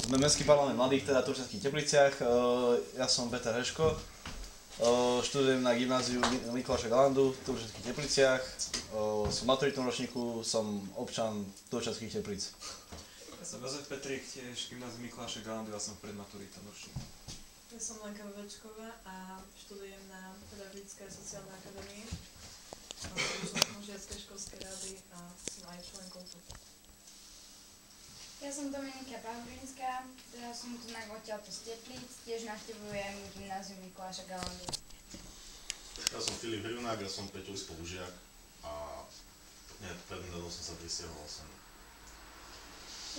Sme Mestský parlament mladých, teda v Turčianskych Tepliciach. Ja som Peter Heško. Študujem na gymnáziu Mikuláša Galandu v Turčianskych Tepliciach. Som v maturitnom ročníku, som občan Turčianskych Teplíc. Ja som Jozef Petrík, tiež gymnáziu Mikuláša Galandu, ja som v predmaturitnom ročníku. Ja som Lenka Vovečková a študujem na Pedagogickej a sociálnej akadémii. Som Žiackej školskej rady a som aj členkou tu. Ja som Dominika Bahurinská, teda som tu na odtiaľto z Teplíc, tiež navštevujem gymnázium Mikuláša Galandu. Ja som Filip Hrivnák, ja som Peťov spolužiak a prednedávno som sa prisťahoval sem.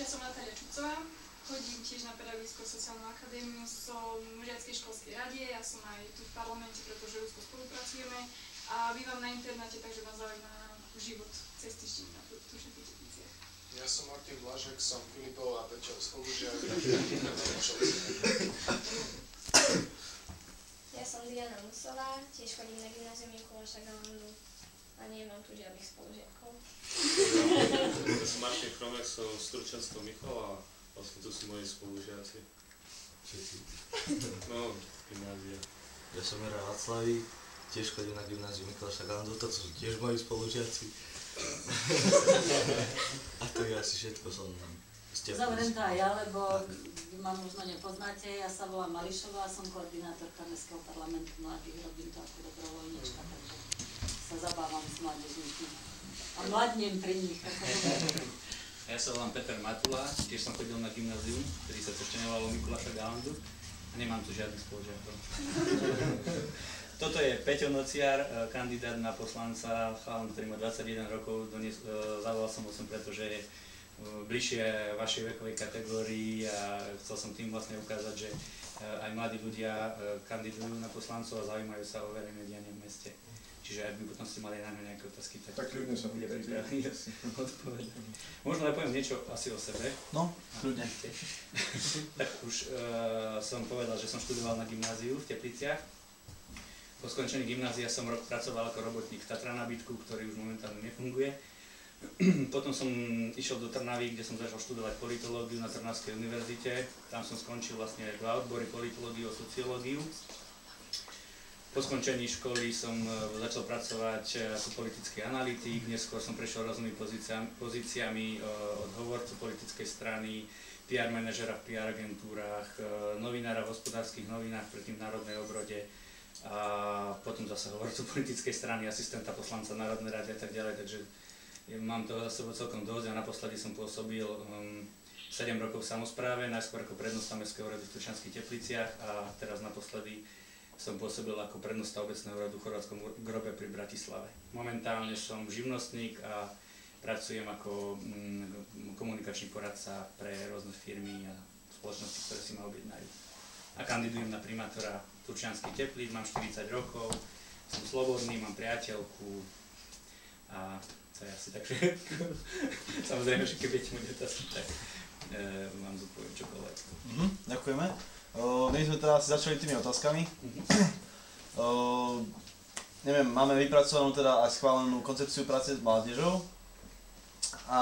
Ja som Natália Čucová, chodím tiež na Pedagogickú sociálnu akadémiu, som v Žiackej školskej rade, ja som aj tu v parlamente, pretože úzko spolupracujeme a bývam na internáte, takže ma zaujíma život cestičník na Turčianskych Tepliciach. Ja som Martin Blažek, som Filipov a Peťov spolužiak. Ja som Diana Musová, tiež chodím na gymnázium Mikuláša Galandu a nemám tu žiadnych spolužiakov. Ja som Martin Chromek, som z Turčianského Michova a vlastne tu sú moji spolužiaci. Všetci. No, gymnázia. Ja som Jara Václavík, tiež chodím na gymnázium Mikuláša Galandu, to sú tiež moji spolužiaci. A to je asi všetko som tam. Zavriem to aj ja, lebo ma možno nepoznáte. Ja sa volám Mališová, som koordinátorka Mestského parlamentu mladých, robím to ako dobrovoľníčka, takže sa zabávam s mládežníkmi. A mladnem pri nich. Ja sa volám Peter Matula, tiež som chodil na gymnázium, ktorý sa ešte nevolalo Mikuláša Galandu a nemám tu žiadnych spolužiakov. Toto je Peťo Nociar, kandidát na poslanca, chalan, ktorý má 21 rokov. Zavolal som ho sem, pretože je bližšie vašej vekovej kategórii a chcel som tým vlastne ukázať, že aj mladí ľudia kandidujú na poslancov a zaujímajú sa o verejné dianie v meste. Čiže ak by potom ste mali na ňu nejaké otázky, tak ľudne sa bude pripravený odpovedať. Možno aj poviem niečo asi o sebe. No, ľudne. Tak už som povedal, že som študoval na gymnáziu v Tepliciach. Po skončení gymnázia som rok pracoval ako robotník v Tatranábytku, ktorý už momentálne nefunguje. Potom som išiel do Trnavy, kde som začal študovať politológiu na Trnavskej univerzite. Tam som skončil vlastne 2 odbory, politológiu a sociológiu. Po skončení školy som začal pracovať ako politický analytik, neskôr som prešiel rôznymi pozíciami od hovorcu politickej strany, PR manažera v PR agentúrach, novinára v Hospodárskych novinách, predtým v Národnej obrode, a potom zase hovorcu politickej strany, asistenta poslanca Národnej rady a tak ďalej, takže mám toho za sebou celkom dosť a naposledy som pôsobil 7 rokov v samospráve, najskôr ako prednosta Mestského úradu v Turčianskych Tepliciach a teraz naposledy som pôsobil ako prednosta obecného úradu v Chorvátskom Grobe pri Bratislave. Momentálne som živnostník a pracujem ako komunikačný poradca pre rôzne firmy a spoločnosti, ktoré si ma objednajú. A kandidujem na primátora Turčianskych Teplíc, mám 40 rokov, som slobodný, mám priateľku a to je asi tak všetko. Samozrejme, že keď budete mať otázky, tak vám zodpoviem čokoľvek. Ďakujeme. My sme teraz začali tými otázkami. Neviem, máme vypracovanú teda aj schválenú koncepciu práce s mládežou a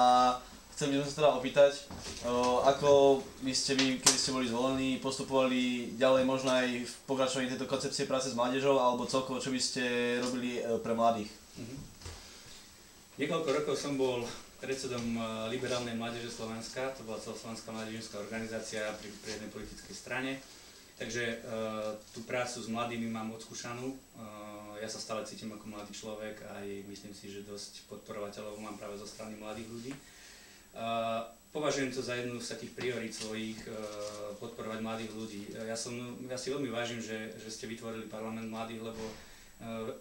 chcem by som sa teda opýtať, ako by ste vy, keby ste boli zvolení, postupovali ďalej možno aj v pokračovaní tejto koncepcie práce s mládežou, alebo celkovo, čo by ste robili pre mladých? Niekoľko rokov som bol predsedom Liberálnej mládeže Slovenska, to bola celoslovenská mládežnícka organizácia pri jednej politickej strane, takže tú prácu s mladými mám odskúšanú. Ja sa stále cítim ako mladý človek a myslím si, že dosť podporovateľov mám práve zo strany mladých ľudí. Považujem to za jednu z takých priorít svojich podporovať mladých ľudí. Ja si veľmi vážim, že ste vytvorili parlament mladých, lebo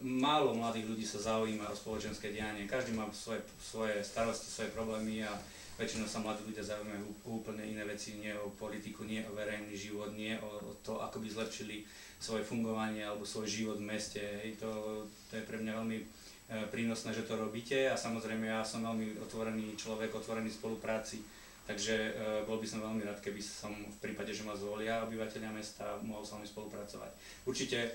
málo mladých ľudí sa zaujíma o spoločenské dianie. Každý má svoje starosti, svoje problémy a väčšinou sa mladí ľudia zaujímajú úplne iné veci, nie o politiku, nie o verejný život, nie o to, ako by zlepšili svoje fungovanie alebo svoj život v meste. To je pre mňa veľmi prínosné, že to robíte a samozrejme ja som veľmi otvorený človek, otvorený spolupráci, takže bol by som veľmi rád, keby som v prípade, že ma zvolia obyvateľia mesta, mohol s vami spolupracovať. Určite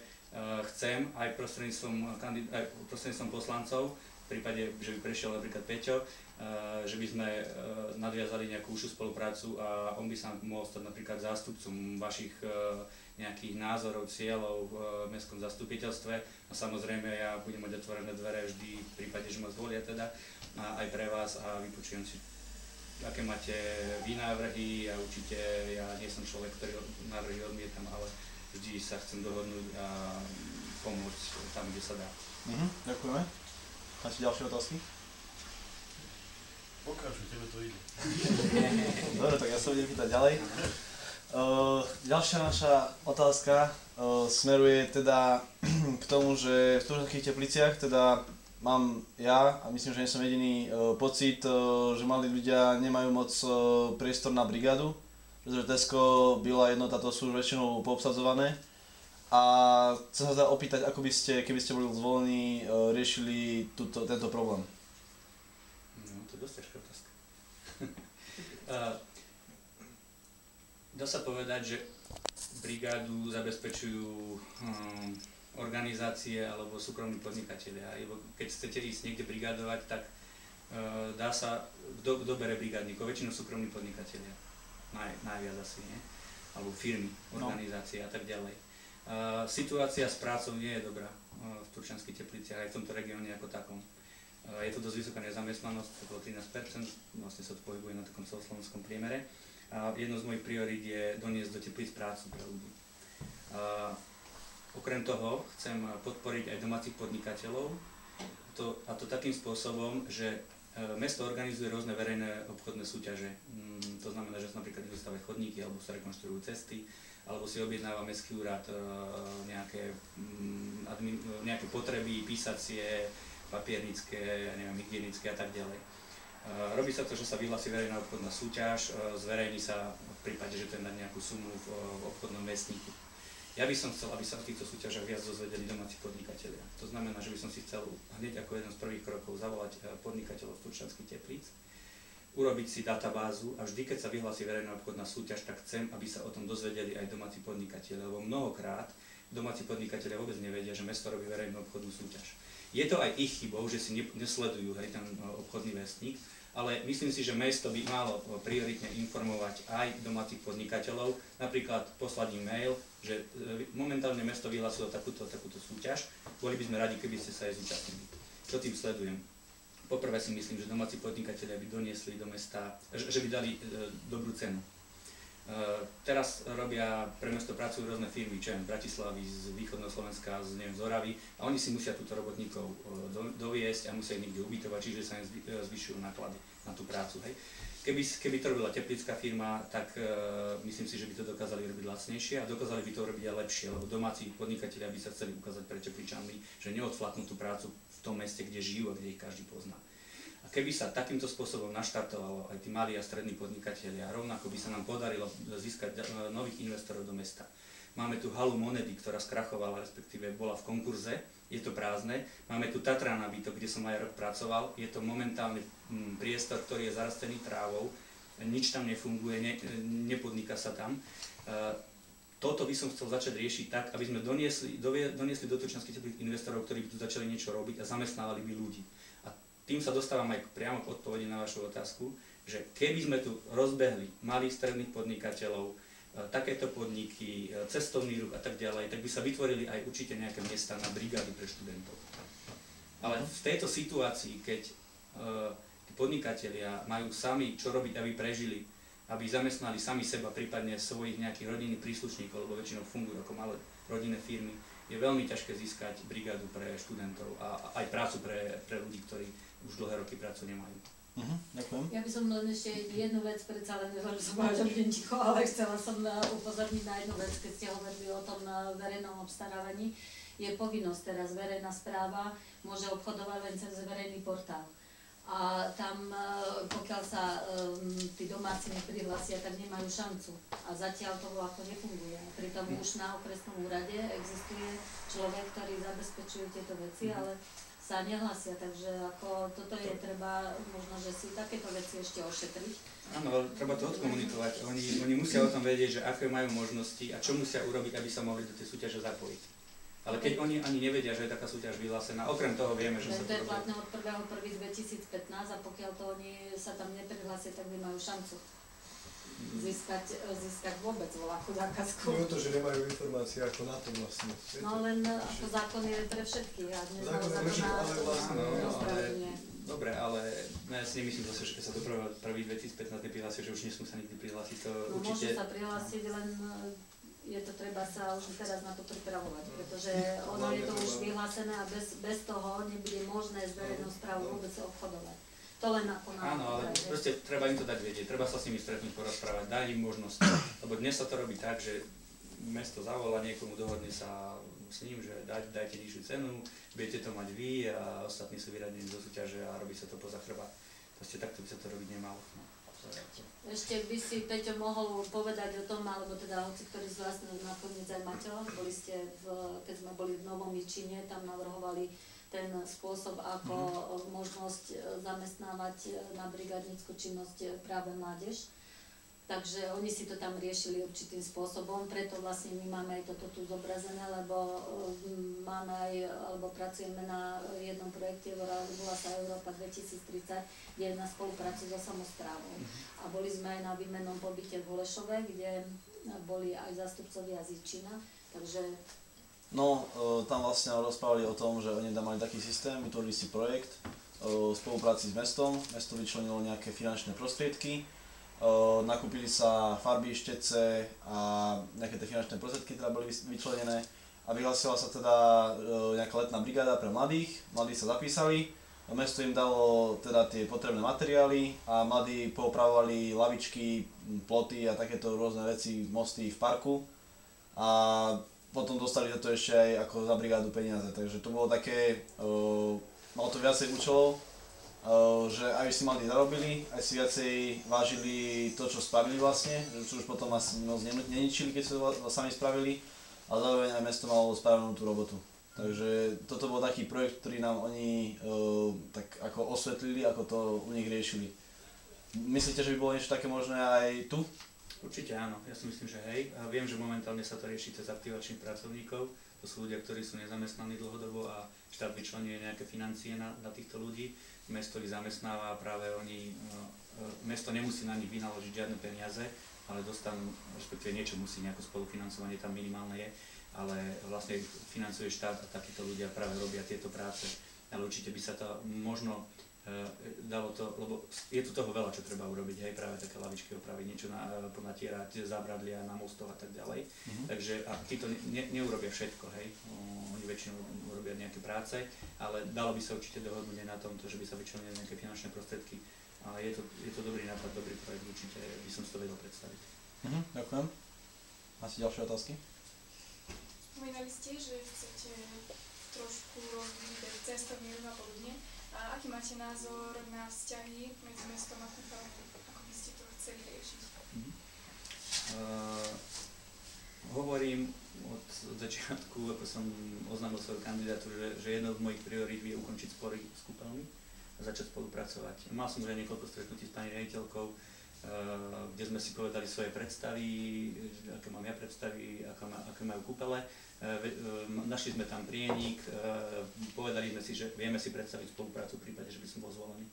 chcem aj prostredníctvom poslancov v prípade, že by prešiel napríklad Peťo, že by sme nadviazali nejakú užšiu spoluprácu a on by sa mohol stať napríklad zástupcom vašich nejakých názorov, cieľov v mestskom zastupiteľstve. A samozrejme ja budem mať otvorené dvere vždy v prípade, že ma zvolia teda aj pre vás a vypočujem si, aké máte vy návrhy a určite ja nie som človek, ktorý návrhy odmietam, ale vždy sa chcem dohodnúť a pomôcť tam, kde sa dá. Ďakujeme. Máte ďalšie otázky? Pokračuj, tebe to ide. Dobre, tak ja sa budem pýtať ďalej. Ďalšia naša otázka smeruje teda k tomu, že v Turčianskych Tepliciach teda mám ja a myslím, že nie som jediný pocit, že mladí ľudia nemajú moc priestor na brigádu, pretože Tesco, Byla jednota to sú väčšinou poobsadzované. A chcem sa teda opýtať, ako by ste, keby ste boli zvolení, riešili tento problém. No, to je dosť ťažká otázka. Dá sa povedať, že brigádu zabezpečujú organizácie alebo súkromní podnikatelia. Keď chcete ísť niekde brigádovať, tak dá sa, kto bere brigádnikov? Väčšinou súkromní podnikatelia. Najviac asi, nie? Alebo firmy, organizácie a tak ďalej. Situácia s prácou nie je dobrá v Turčianskych Tepliciach aj v tomto regióne ako takom. Je to dosť vysoká nezamestnanosť, okolo 13%, vlastne sa to pohybuje na takom celoslovenskom priemere. A jednou z mojich priorít je doniesť do Teplíc prácu pre ľudí. Okrem toho chcem podporiť aj domácich podnikateľov, a to takým spôsobom, že mesto organizuje rôzne verejné obchodné súťaže. To znamená, že sa napríklad vystavujú chodníky alebo sa rekonštruujú cesty, alebo si objednáva mestský úrad nejaké potreby, písacie, papiernické, hygienické a tak ďalej. Robí sa to, že sa vyhlási verejná obchodná súťaž, zverejní sa v prípade, že to je na nejakú sumu v obchodnom vestníku. Ja by som chcel, aby sa v týchto súťažiach viac dozvedeli domáci podnikatelia. To znamená, že by som si chcel hneď ako jeden z prvých krokov zavolať podnikateľov z Turčianskych Teplíc, urobiť si databázu a vždy, keď sa vyhlási verejná obchodná súťaž, tak chcem, aby sa o tom dozvedeli aj domáci podnikatelia, lebo mnohokrát domáci podnikatelia vôbec nevedia, že mesto robí verejnú obchodnú súťaž. Je to aj ich chybou, že si nesledujú ten obchodný vestník, ale myslím si, že mesto by malo prioritne informovať aj domácich podnikateľov, napríklad poslať im mail, že momentálne mesto vyhlásilo takúto súťaž, boli by sme radi, keby ste sa aj zúčastnili. Čo tým sledujem? Poprvé si myslím, že domáci podnikatelia by doniesli do mesta, že by dali dobrú cenu. Teraz robia pre mesto pracujú rôzne firmy, čo z Bratislavy, z východného Slovenska, z Oravy a oni si musia túto robotníkov doviesť a musia ich niekde ubytovať, čiže sa im zvyšujú náklady na tú prácu. Hej. Keby to robila teplická firma, tak myslím si, že by to dokázali robiť lacnejšie a dokázali by to robiť aj lepšie, lebo domáci podnikatelia by sa chceli ukázať pre Tepličanmi, že neodflaknú tú prácu v tom meste, kde žijú a kde ich každý pozná. A keby sa takýmto spôsobom naštartovalo aj tí malí a strední podnikatelia, rovnako by sa nám podarilo získať nových investorov do mesta. Máme tu halu Monedy, ktorá skrachovala, respektíve bola v konkurze, je to prázdne. Máme tu Tatra nábytok, kde som aj rok pracoval, je to momentálny priestor, ktorý je zarastený trávou, nič tam nefunguje, nepodniká sa tam. Toto by som chcel začať riešiť tak, aby sme doniesli do Turčianskych Teplíc investorov, ktorí by tu začali niečo robiť a zamestnávali by ľudí. Tým sa dostávam aj priamo k odpovedi na vašu otázku, že keby sme tu rozbehli malých stredných podnikateľov, takéto podniky, cestovný ruch a tak ďalej, tak by sa vytvorili aj určite nejaké miesta na brigády pre študentov. Ale v tejto situácii, keď podnikatelia majú sami čo robiť, aby prežili, aby zamestnali sami seba, prípadne svojich nejakých rodinných príslušníkov, lebo väčšinou fungujú ako malé rodinné firmy, je veľmi ťažké získať brigádu pre študentov a aj prácu pre ľudí, ktorí už dlhé roky prácu nemajú. Ďakujem. Ja by som len ešte jednu vec, predsa len že som povedala, že budem ticho, ale chcela som upozorniť na jednu vec, keď ste hovorili o tom verejnom obstarávaní. Je povinnosť teraz, verejná správa môže obchodovať len cez verejný portál. A tam, pokiaľ sa tí domáci neprihlásia, tak nemajú šancu. A zatiaľ to ako nefunguje. Pritom už na okresnom úrade existuje človek, ktorý zabezpečuje tieto veci, ale sa nehlásia. Takže ako toto je treba, možno, že si takéto veci ešte ošetriť. Áno, treba to odkomunikovať. Oni musia o tom vedieť, že aké majú možnosti a čo musia urobiť, aby sa mohli do tej súťaže zapojiť. Ale keď oni ani nevedia, že je taká súťaž vyhlásená, okrem toho vieme, že sa To je to robí. platné od 1.1.2015 a pokiaľ to oni sa tam neprihlásia, tak nemajú šancu získať vôbec voľakú zákazku. Nie o to, že nemajú informácie ako na to vlastne. No len ako zákon je pre všetkých a dnes Zákon je pre všetkých, ale vlastne, Dobre, ale ja si nemyslím zase, že keď sa do 1.1.2015 neprihlásia, že už nesmú sa nikdy prihlásiť, to No určite... môžu sa prihlásiť, len je to treba sa už teraz na to pripravovať, pretože ono je to už vyhlásené a bez toho nebude možné s verejnou správou vôbec obchodovať. To len ako na... Áno, ale proste treba im to dať vedieť, treba sa s nimi stretnúť, porozprávať, dať im možnosť, lebo dnes sa to robí tak, že mesto zavolá niekomu, dohodne sa s ním, že dajte nižšiu cenu, budete to mať vy a ostatní sú vyradení do súťaže a robí sa to poza chrbát. Proste takto by sa to robiť nemalo. No. Ešte by si Peťo mohol povedať o tom, alebo teda hoci ktorý z vás nakoniec aj Maťo, keď sme boli v Novom Jičíne, tam navrhovali ten spôsob, ako možnosť zamestnávať na brigádnickú činnosť práve mládež. Takže oni si to tam riešili určitým spôsobom, preto vlastne my máme aj toto tu zobrazené, lebo máme aj, alebo pracujeme na jednom projekte, volá sa Európa 2030, kde je na spoluprácu so samosprávou. A boli sme aj na výmennom pobyte v Holešove, kde boli aj zástupcovia z Jičína, takže... No, tam vlastne rozprávali o tom, že oni tam mali taký systém, vytvorili si projekt v spolupráci s mestom, mesto vyčlenilo nejaké finančné prostriedky, nakúpili sa farby, štece a nejaké tie finančné prostriedky teda boli vyčlenené a vyhlásila sa teda nejaká letná brigáda pre mladých, mladí sa zapísali, mesto im dalo teda tie potrebné materiály a mladí poopravovali lavičky, ploty a takéto rôzne veci, mosty v parku a potom dostali za to ešte aj ako za brigádu peniaze, takže to bolo také, malo to viacej účelov, že aj si mladí zarobili, aj si viacej vážili to, čo spravili vlastne, čo už potom asi moc neničili, keď sa to sami spravili, a zároveň aj mesto malo spravenú tú robotu. Takže toto bol taký projekt, ktorý nám oni tak ako osvetlili, ako to u nich riešili. Myslíte, že by bolo niečo také možné aj tu? Určite áno, ja si myslím, že hej. A viem, že momentálne sa to rieši cez aktivačných pracovníkov. To sú ľudia, ktorí sú nezamestnaní dlhodobo a štát vyčlenuje nejaké financie na týchto ľudí. Mesto ich zamestnáva a práve oni, mesto nemusí na nich vynaložiť žiadne peniaze, ale dostanú, respektíve niečo musí, nejaké spolufinancovanie tam minimálne je, ale vlastne financuje štát a takíto ľudia práve robia tieto práce. Ale určite by sa to možno dalo to, lebo je tu toho veľa, čo treba urobiť, hej, práve také lavičky opraviť, niečo ponatierať, zábradlia na mostoch a tak ďalej. Takže a títo neurobia všetko, hej, oni väčšinou urobia nejaké práce, ale dalo by sa určite dohodnúť aj na tomto, že by sa vyčlenili nejaké finančné prostriedky. A je to dobrý nápad, dobrý projekt, určite by som si to vedel predstaviť. Ďakujem. Máte ďalšie otázky? Spomínali ste, že chcete trošku rozvíjať cestovný ruch a podobne. A aký máte názor na vzťahy medzi mestom a kúpeľom? Ako by ste to chceli riešiť? Hovorím od začiatku, ako som oznámil svoju kandidatúru, že jednou z mojich priorít je ukončiť spory s kúpeľmi a začať spolupracovať. Mal som už aj niekoľko stretnutí s pani riaditeľkou, kde sme si povedali svoje predstavy, aké mám ja predstavy, aké majú kúpele. Našli sme tam prienik, povedali sme si, že vieme si predstaviť spoluprácu v prípade, že by som bol zvolený.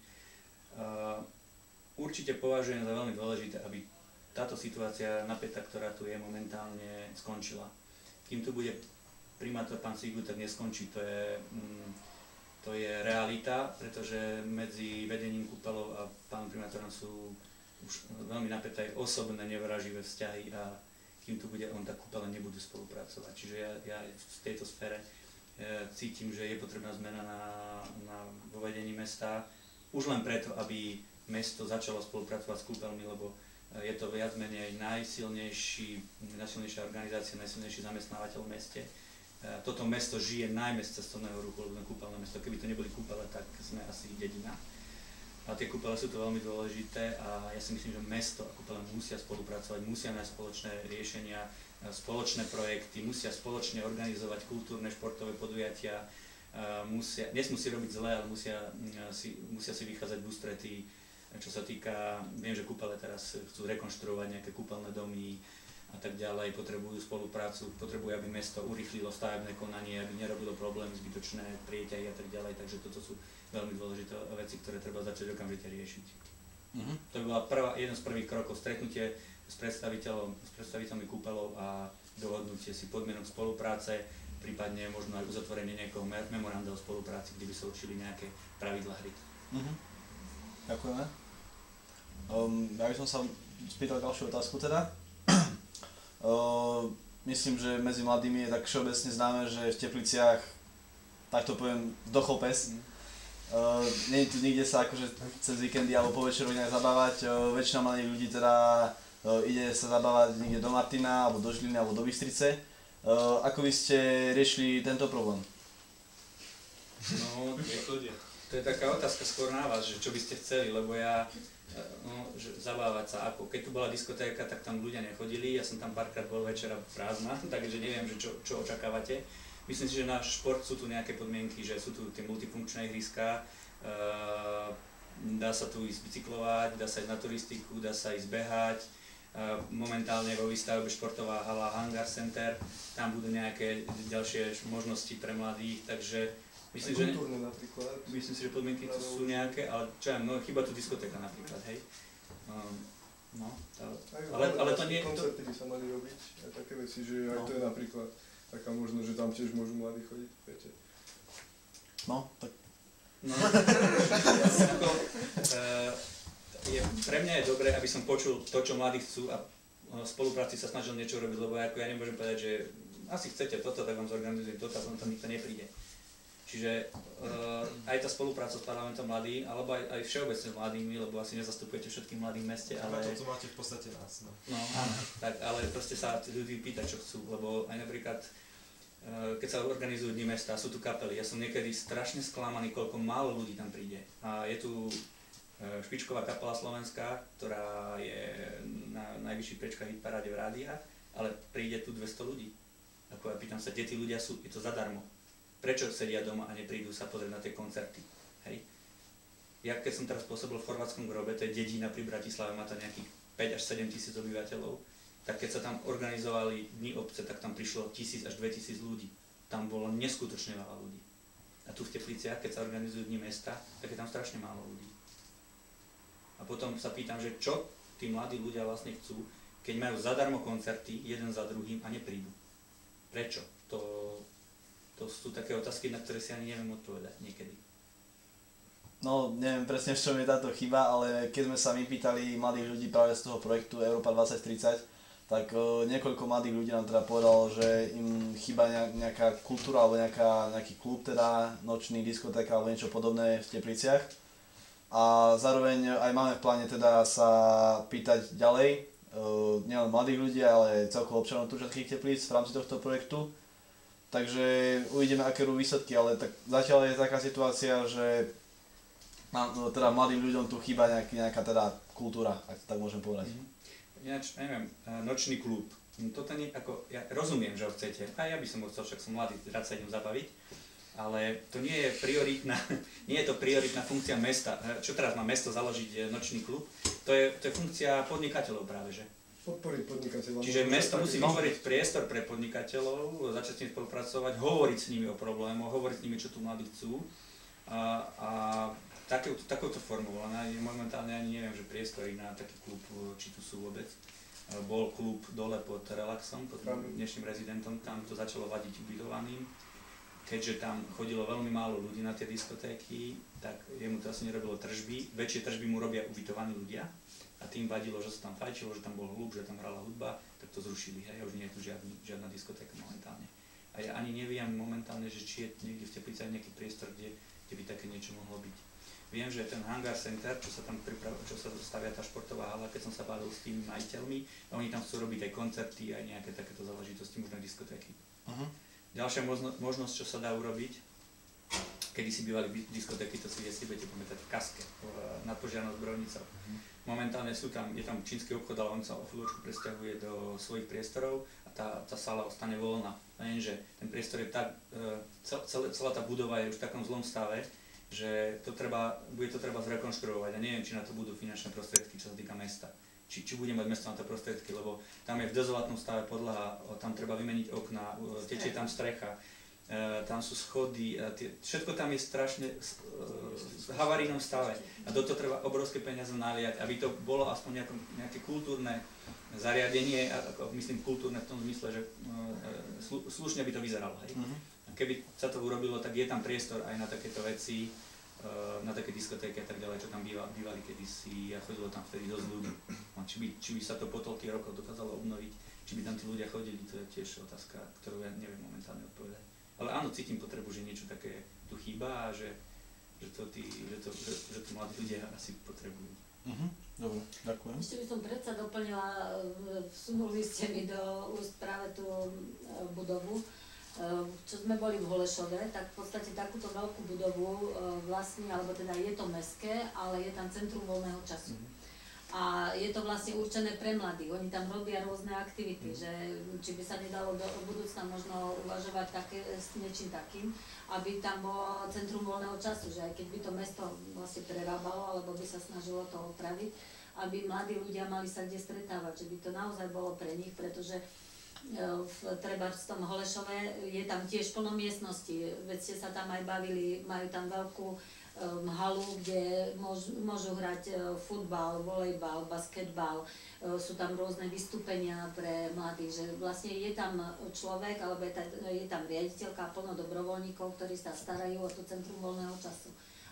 Určite považujem za veľmi dôležité, aby táto situácia napätá, ktorá tu je momentálne, skončila. Kým tu bude primátor pán Sigu, tak neskončí. To je realita, pretože medzi vedením kúpeľov a pánom primátorom sú už veľmi napäté aj osobné nevraživé vzťahy a kým tu bude on, tak kúpeľe nebudú spolupracovať. Čiže ja v tejto sfére cítim, že je potrebná zmena vo vedení mesta, už len preto, aby mesto začalo spolupracovať s kúpeľmi, lebo je to viac menej najsilnejšia organizácia, najsilnejší zamestnávateľ v meste. Toto mesto žije najmä z cestovného ruchu, lebo kúpeľné mesto. Keby to neboli kúpeľe, tak sme asi dedina. A tie kúpele sú to veľmi dôležité a ja si myslím, že mesto a kúpele musia spolupracovať, musia nájsť spoločné riešenia, spoločné projekty, musia spoločne organizovať kultúrne, športové podujatia, nesmú si robiť zle, ale musia si vychádzať v ústretí, čo sa týka, viem, že kúpele teraz chcú rekonštruovať nejaké kúpeľné domy, a tak ďalej, potrebujú spoluprácu, potrebujú, aby mesto urýchlilo stavebné konanie, aby nerobilo problémy, zbytočné prieťahy a tak ďalej, takže toto sú veľmi dôležité veci, ktoré treba začať okamžite riešiť. To by bola jeden z prvých krokov, stretnutie s predstaviteľmi kúpeľov a dohodnutie si podmienok spolupráce, prípadne možno aj uzatvorenie nejakého memoranda o spolupráci, kde by sa určili nejaké pravidlá hry. Ďakujeme. Ja by som sa spýtal ďalšiu otázku teda. Myslím, že medzi mladými je tak všeobecne známe, že v Tepliciach, tak to poviem, zdochol pes. Nie je tu nikde sa akože cez víkendy alebo po večeru nejak zabávať. Väčšina mladých ľudí teda ide sa zabávať niekde do Martina, alebo do Žiliny, alebo do Bystrice. Ako by ste riešili tento problém? No, to je taká otázka skôr na vás, že čo by ste chceli, lebo že zabávať sa ako. Keď tu bola diskotéka, tak tam ľudia nechodili, ja som tam párkrát bol večera prázdna, takže neviem, že čo očakávate. Myslím si, že náš šport sú tu nejaké podmienky, že sú tu tie multifunkčné ihriská, dá sa tu ísť bicyklovať, dá sa ísť na turistiku, dá sa ísť behať. Momentálne vo výstavbe športová hala Hangar Center, tam budú nejaké ďalšie možnosti pre mladých, takže myslím, si, že podmienky tu sú nejaké, ale čo aj, chýba tu diskotéka napríklad, hej. Ale to nie... Koncerty by sa mali robiť, aj také veci, že aj to je napríklad taká možnosť, že tam tiež môžu mladí chodiť, viete. Tak... Pre mňa je dobré, aby som počul to, čo mladí chcú a v spolupráci sa snažil niečo robiť, lebo ja nemôžem povedať, že asi chcete toto, tak vám zorganizujem toto a tam nikto nepríde. Čiže aj tá spolupráca s parlamentom mladých, alebo aj všeobecne s mladými, lebo asi nezastupujete všetkých mladých v meste, ale... Na to máte v podstate nás, no. No, áno, tak, ale proste sa ľudí pýtať, čo chcú, lebo aj napríklad, keď sa organizujú dni mesta, sú tu kapely, ja som niekedy strašne sklamaný, koľko málo ľudí tam príde. A je tu špičková kapela slovenská, ktorá je na najvyšších priečkách hitparáde v rádiách, ale príde tu 200 ľudí. Ako ja pýtam sa, kde tí ľudia sú, je to zadarmo. Prečo sedia doma a neprídu sa pozrieť na tie koncerty? Hej. Ja keď som teraz pôsobil v Chorvátskom Grobe, to je dedina pri Bratislave, má to nejakých 5 až 7 tisíc obyvateľov, tak keď sa tam organizovali dni obce, tak tam prišlo 1000 až 2000 ľudí. Tam bolo neskutočne veľa ľudí. A tu v Tepliciach, keď sa organizujú dni mesta, tak je tam strašne málo ľudí. A potom sa pýtam, že čo tí mladí ľudia vlastne chcú, keď majú zadarmo koncerty, jeden za druhým a neprídu. Prečo? To sú také otázky, na ktoré si ani neviem odpovedať niekedy. No, neviem presne, v čom je táto chyba, ale keď sme sa my pýtali mladých ľudí práve z toho projektu Európa 2030, tak niekoľko mladých ľudí nám teda povedalo, že im chýba nejaká kultúra alebo nejaký klub, teda nočný, diskotéka alebo niečo podobné v Tepliciach. A zároveň aj máme v pláne teda sa pýtať ďalej, nielen mladých ľudí, ale celkovo občanov Turčianskych Teplíc v rámci tohto projektu. Takže uvidíme, aké budú výsledky, ale tak zatiaľ je taká situácia, že teda mladým ľuďom tu chýba nejaká teda kultúra, ak to tak môžem povedať. Ináč, neviem, nočný klub, toto nie, ako, ja rozumiem, že ho chcete, a ja by som ho chcel, však som mladý, rád sa idem zabaviť, ale to nie je prioritná funkcia mesta. Čo teraz má mesto založiť nočný klub? To je funkcia podnikateľov práve, že? Podporiť podnikateľov. Čiže mesto musí vytvoriť priestor pre podnikateľov, začať s nimi spolupracovať, hovoriť s nimi o problémoch, hovoriť s nimi, čo tu mladí chcú. A takouto formou, ale momentálne ani neviem, že priestory na taký klub, či tu sú vôbec. Bol klub dole pod Relaxom, pod dnešným rezidentom, tam to začalo vadiť ubytovaným. Keďže tam chodilo veľmi málo ľudí na tie diskotéky, tak jemu to asi nerobilo tržby. Väčšie tržby mu robia ubytovaní ľudia. A tým vadilo, že sa tam fajčilo, že tam bol hluk, že tam hrala hudba, tak to zrušili, hej, už nie je tu žiadna diskotéka momentálne. A ja ani neviem momentálne, že či je niekde v Teplicách nejaký priestor, kde by také niečo mohlo byť. Viem, že ten Hangar Center, čo sa stavia tá športová hala, keď som sa bavil s tými majiteľmi, oni tam chcú robiť aj koncerty, aj nejaké takéto záležitosti, možno aj diskotéky. Ďalšia možnosť, čo sa dá urobiť, kedy si bývali diskotéky, to si budete pamätať, v Kaske, nad Požiarnou Zbrojnicou. Momentálne je tam čínsky obchod, ale on sa o chvíľočku presťahuje do svojich priestorov a tá sala ostane voľná. Lenže ten priestor je tak, celá tá budova je už v takom zlom stave, že bude to treba zrekonštruovať a neviem, či na to budú finančné prostriedky, čo sa týka mesta. či bude mať mesto na to prostriedky, lebo tam je v dezolátnom stave podlaha, tam treba vymeniť okná, tečie tam strecha, tam sú schody, všetko tam je strašne v havarijnom stave a do toho treba obrovské peniaze naliať, aby to bolo aspoň nejaké kultúrne zariadenie, myslím kultúrne v tom zmysle, že slušne by to vyzeralo. Hej. A keby sa to urobilo, tak je tam priestor aj na takéto veci, na také diskotéky a tak ďalej, čo tam bývali kedysi a chodilo tam vtedy dosť ľudí. Či by sa to po toľkých rokoch dokázalo obnoviť, či by tam tí ľudia chodili, to je tiež otázka, ktorú ja neviem momentálne odpovedať. Ale áno, cítim potrebu, že niečo také tu chýba a že to mladí ľudia asi potrebujú. Dobre, ďakujem. Ešte by som predsa doplnila, vsunuli ste mi do úst práve tú budovu, čo sme boli v Holešove, tak v podstate takúto veľkú budovu vlastne, alebo teda je to mestské, ale je tam centrum voľného času. A je to vlastne určené pre mladých. Oni tam robia rôzne aktivity, že či by sa nedalo do budúcna možno uvažovať s niečím takým, aby tam bolo centrum voľného času, že aj keď by to mesto vlastne prerábalo, alebo by sa snažilo to opraviť, aby mladí ľudia mali sa kde stretávať, že by to naozaj bolo pre nich, pretože treba v tom Holešove je tam tiež plno miestnosti, veď ste sa tam aj bavili, majú tam veľkú halu, kde môžu hrať futbal, volejbal, basketbal, sú tam rôzne vystúpenia pre mladých, že vlastne je tam človek, alebo je tam riaditeľka, plno dobrovoľníkov, ktorí sa starajú o to centrum voľného času.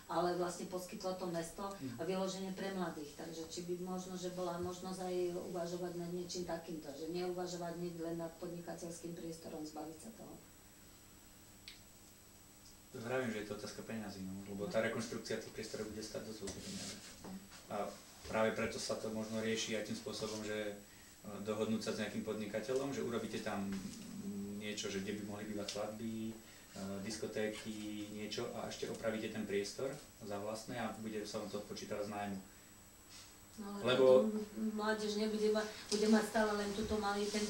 Ale vlastne poskytlo to mesto a vyloženie pre mladých. Takže či by možno, že bola možnosť aj uvažovať nad niečím takýmto, že neuvažovať len nad podnikateľským priestorom, zbaviť sa toho. Vravím, že je to otázka peňazí, no, lebo tá rekonštrukcia tých priestorov bude stať dosť veľké peniaze. A práve preto sa to možno rieši aj tým spôsobom, že dohodnúť sa s nejakým podnikateľom, že urobíte tam niečo, že kde by mohli bývať svadby, diskotéky, niečo a ešte opravíte ten priestor za vlastné a bude sa vám to odpočítať z nájmu. No, lebo mládež bude mať stále len tento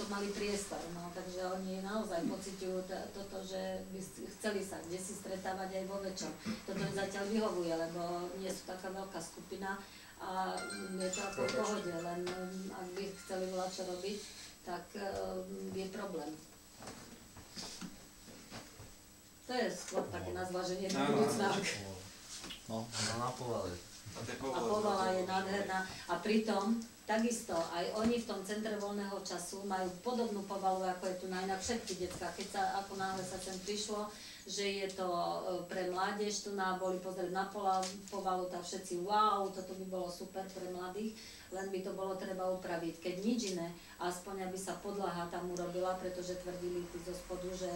malý priestor, no, takže oni naozaj pociťujú toto, že by chceli sa kde si stretávať aj vo večer. Toto im zatiaľ vyhovuje, lebo nie sú taká veľká skupina a je to ako v pohode, len ak by chceli čo robiť, tak je problém. To je skôr také na zváženie do budúcna. No, na povale. A povala je nádherná. A pritom, takisto, aj oni v tom centre voľného času majú podobnú povalu, ako je tu na všetky decká. Keď sa, ako náhle sa sem prišlo, že je to pre mládež, tu boli pozrieť na povalu, tak všetci wow, toto by bolo super pre mladých, len by to bolo treba upraviť. Keď nič iné, aspoň aby sa podlaha tam urobila, pretože tvrdili tí zo spodu, že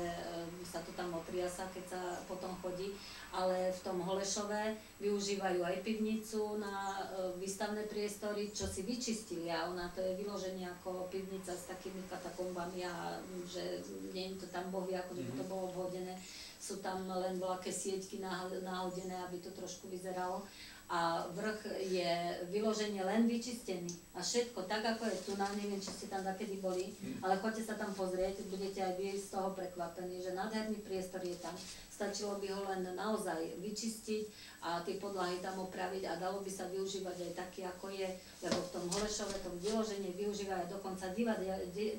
sa to tam otriasa, keď sa potom chodí, ale v tom Holešove využívajú aj pivnicu na výstavné priestory, čo si vyčistili a ona to je vyloženie ako pivnica s takými katakombami a že nie je to tam bohvie, ako by to bolo vhodené. Sú tam len veľké sieťky nahodené, aby to trošku vyzeralo. A vrch je vyloženie len vyčistený. A všetko, tak ako je tu, neviem, či ste tam takedy boli, ale choďte sa tam pozrieť, budete aj vy z toho prekvapení, že nádherný priestor je tam. Stačilo by ho len naozaj vyčistiť a tie podlahy tam opraviť a dalo by sa využívať aj taký, ako je, lebo v tom Holešove, tom vyložení využívajú dokonca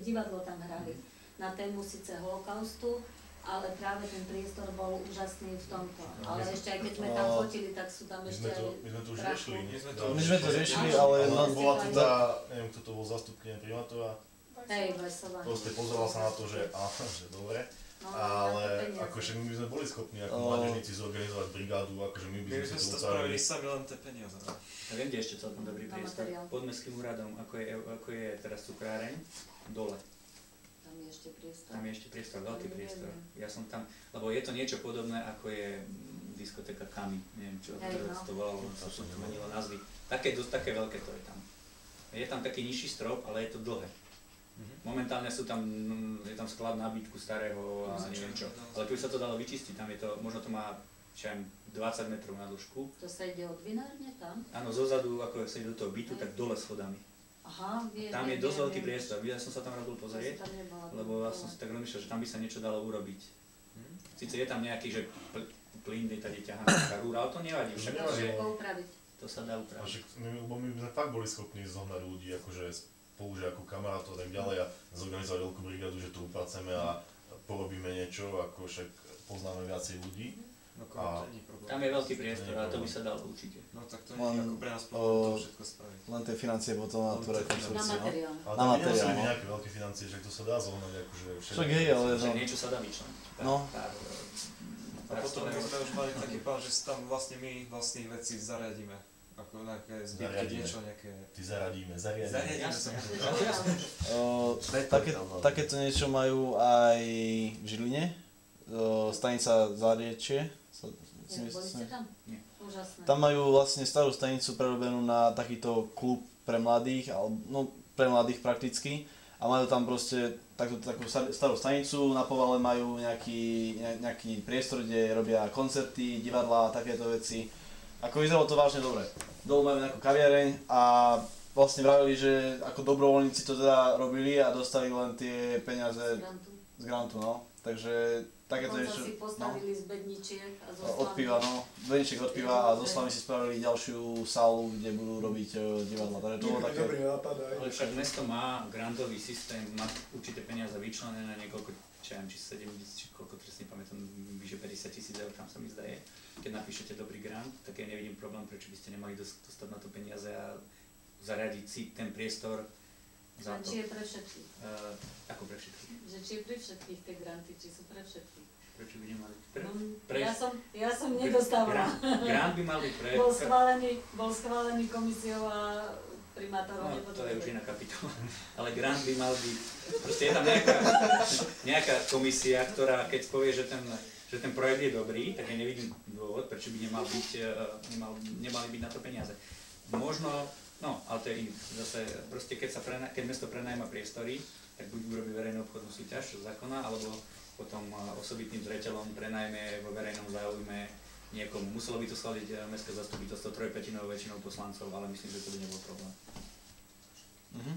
divadlo tam hrali na tému síce holokaustu, ale práve ten priestor bol úžasný v tomto. Ale ešte aj keď sme tam fotili, tak sú tam ešte aj... My sme to už riešili, nie? My sme to riešili, ale... Bola tu tá, neviem kto to bol, zastupkyňa primátora. Hej, Vajsová. Proste pozerala sa na to, že aha, že dobre. Ale akože my by sme boli schopní ako mládežníci zorganizovať brigádu, akože my by sme si to spravili sami len tie peniaze. Ja viem, kde ešte celkom dobrý priestor. Pod Mestským úradom, ako je teraz cukráreň, dole. Tam je ešte priestor, veľký priestor. Ja som tam, lebo je to niečo podobné, ako je diskotéka Kami, neviem čo to volalo, to som to menilo názvy. Také veľké to je tam. Je tam taký nižší strop, ale je to dlhé. Momentálne je tam sklad nábytku starého a neviem čo. Ale keby sa to dalo vyčistiť, tam je to, možno to má 20 metrov na dĺžku. To sa ide od vinárne tam? Áno, zozadu, ako sa ide do toho bytu, tak dole schodami. Aha, tam je dosť veľký priestor, ja som sa tam robil pozrieť, lebo ja som si tak rozmýšľal, že tam by sa niečo dalo urobiť. Sice je tam nejaký, že plyn, tady ťahá nejaká rúra, ale to nevadí však. to sa dá upraviť. Lebo my sme fakt boli schopní zohnať ľudí, akože spolužiť ako kamarátov a tak ďalej a zorganizovať veľkú brigádu, že tu upraceme a porobíme niečo, ako však poznáme viacej ľudí. No to nie je problém. Tam je veľký priestor a to by sa dalo určite. No tak to nie je ako pre nás problém to všetko spraviť. Len tie financie potom na tú rekonstrukciu. Na materiál. Ale tam nemusí byť nejaké veľké financie, však to sa dá zohnať akože všetko. Však hej, ale že niečo sa dá vyčleniť. No. A potom sme už mali taký plán, že tam vlastne my vlastných vecí zariadíme. Ako nejaké zbytky, niečo nejaké... Zariadíme. Takéto niečo majú aj v Žiline. Stanica Zariečie. Boli ste tam? Nie. Úžasné. Tam majú vlastne starú stanicu prerobenú na takýto klub pre mladých, no pre mladých prakticky. A majú tam proste takú starú stanicu, na povale majú nejaký priestor, kde robia koncerty, divadlá a takéto veci. Ako vyzeralo to vážne dobre. Dolu majú nejakú kaviareň a vlastne vravili, že ako dobrovoľníci to teda robili a dostali len tie peniaze z grantu, no. Takže takéto niečo... si postavili z bedničiek a zo od piva, no. Bedničiek od piva a zo Slavy si spravili ďalšiu sálu, kde budú robiť divadla. Takže to bolo také... Dobrý nápad aj. Ale však mesto má grantový systém, má určité peniaze vyčlenené na niekoľko, či 70, či koľko, teraz nepamätám, vyše 50 000 eur, tam sa mi zdaje. Keď napíšete dobrý grant, tak ja nevidím problém, prečo by ste nemali dostať na to peniaze a zariadiť si ten priestor za to. Či je pre všetkých? Ako pre všetkých? Že či je pre všetkých tie granty, či sú pre všetkých? Prečo by nemali? Ja som nedostávala. Grant by mal byť pre... Bol schválený komisiou a primátorom. No, to je už iná kapitola. Ale grant by mal byť... Proste je tam nejaká komisia, ktorá keď povie, že ten projekt je dobrý, tak ja nevidím dôvod, prečo by nemali byť na to peniaze. Možno, no, ale to je iný. Zase proste keď mesto prenajíma priestory, tak buď urobí verejnú obchodnú súťaž z zákona, alebo potom osobitným zreteľom prenajme vo verejnom záujme niekomu. Muselo by to schváliť mestské zastupiteľstvo 3/5 väčšinou poslancov, ale myslím, že to by nebol problém.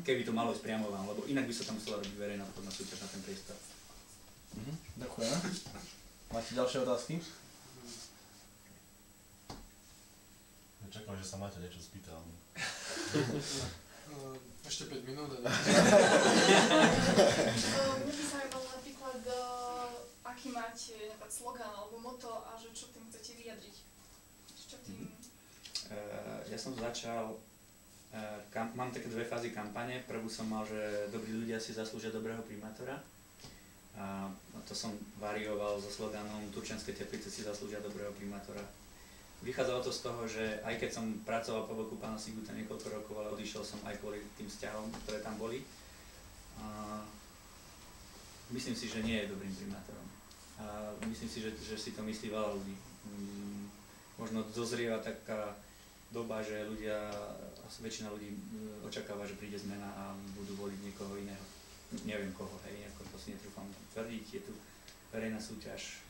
Keby to malo ísť priamo vám, lebo inak by sa tam musela robiť verejná obchodná súťaž na ten priestor. Ďakujem. Máte ďalšie otázky? Čakám, že sa Maťa niečo spýtal. Ešte 5 minút. Mne by sa aj bolo napríklad, aký máte napríklad slogán alebo moto a že čo tým chcete vyjadriť? Čo tým... Ja som začal, mám také dve fázy kampane. Prvú som mal, že dobrí ľudia si zaslúžia dobrého primátora. A to som varioval so slogánom Turčianske Teplice si zaslúžia dobrého primátora. Vychádzalo to z toho, že aj keď som pracoval po boku pána Siguta niekoľko rokov, ale odišiel som aj kvôli tým vzťahom, ktoré tam boli. Myslím si, že nie je dobrým primátorom. Myslím si, že si to myslí veľa ľudí. Možno dozrieva taká doba, že väčšina ľudí očakáva, že príde zmena a budú voliť niekoho iného. Neviem koho, hej, ako to si netrúfam tvrdiť. Je tu verejná súťaž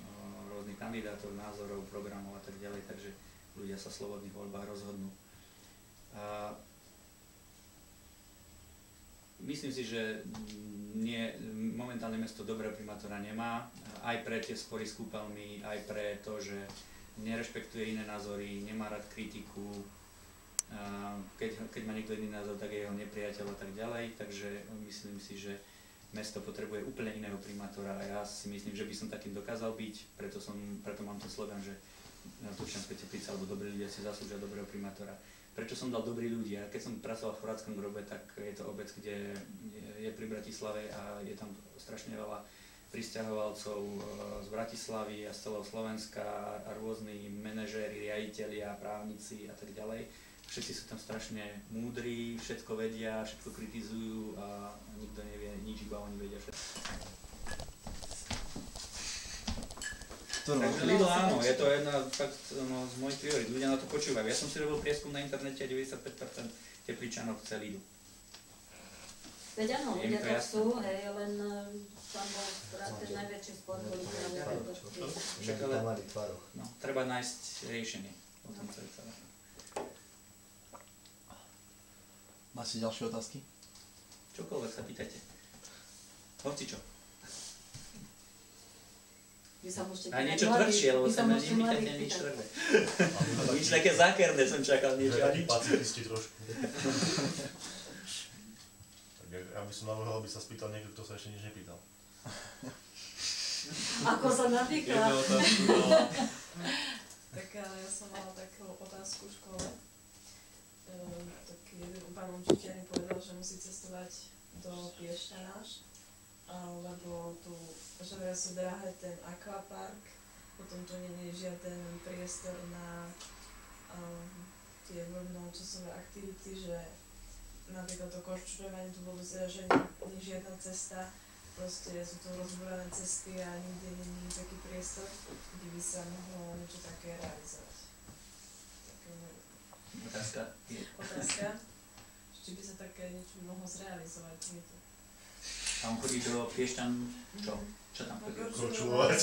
rôznych kandidátov, názorov, programov a tak ďalej, takže ľudia sa v slobodných voľbách rozhodnú. Myslím si, že momentálne mesto dobrého primátora nemá, aj pre tie spory s kúpeľmi, aj pre to, že nerešpektuje iné názory, nemá rád kritiku, keď má niekto iný názor, tak je jeho nepriateľ a tak ďalej, takže myslím si, že mesto potrebuje úplne iného primátora a ja si myslím, že by som takým dokázal byť, preto mám ten slogan, že Turčianske Teplice alebo dobrí ľudia si zaslúžia dobrého primátora. Prečo som dal dobrí ľudia? Keď som pracoval v Chorvátskom Grobe, tak je to obec, kde je pri Bratislave a je tam strašne veľa prisťahovalcov z Bratislavy a z celého Slovenska a rôzni manažéri, riaditelia, právnici a tak ďalej. Všetci sú tam strašne múdri, všetko vedia, všetko kritizujú a nikto nevie nič, iba oni vedia všetko. Takže Lidl áno, je to jedna fakt z mojich priorít, ľudia na to počúvajú. Ja som si robil prieskum na internete a 95% Tepličanov chce Lidl. Veď áno, ľudia to chcú, hej, len tam bol ten najväčší spor, boli no, treba nájsť riešenie. O tom to je celé. Máte ďalšie otázky? Čokoľvek sa pýtajte. Hocičo. Vy sa môžete A niečo tvrdšie, lebo sa ma nepýtate nič tvrdé. Nič také zákerné som čakal, niečo a nič. Pacifisti trošku. Tak ja by som navrhol, aby sa spýtal niekto, kto sa ešte nič nepýtal. Ako sa napríklad? Jednu otázku dala. Tak ja som mala takú otázku v škole. Tak jeden pán učiteľ mi povedal, že musí cestovať do Piešťana, lebo tu že sú drahé ten aquapark, potom tu nie je žiaden priestor na tie voľnočasové aktivity, že napríklad to korčuľovanie tu vôbec že nie je žiadna cesta, proste sú to rozbúrané cesty a nikde nie je taký priestor, kde by sa mohlo niečo také realizovať. Otázka je. Otázka, či by sa také niečo mohlo zrealizovať, nie to. A on chodí do Piešťan, čo? Čo tam chodí? Korčulovať.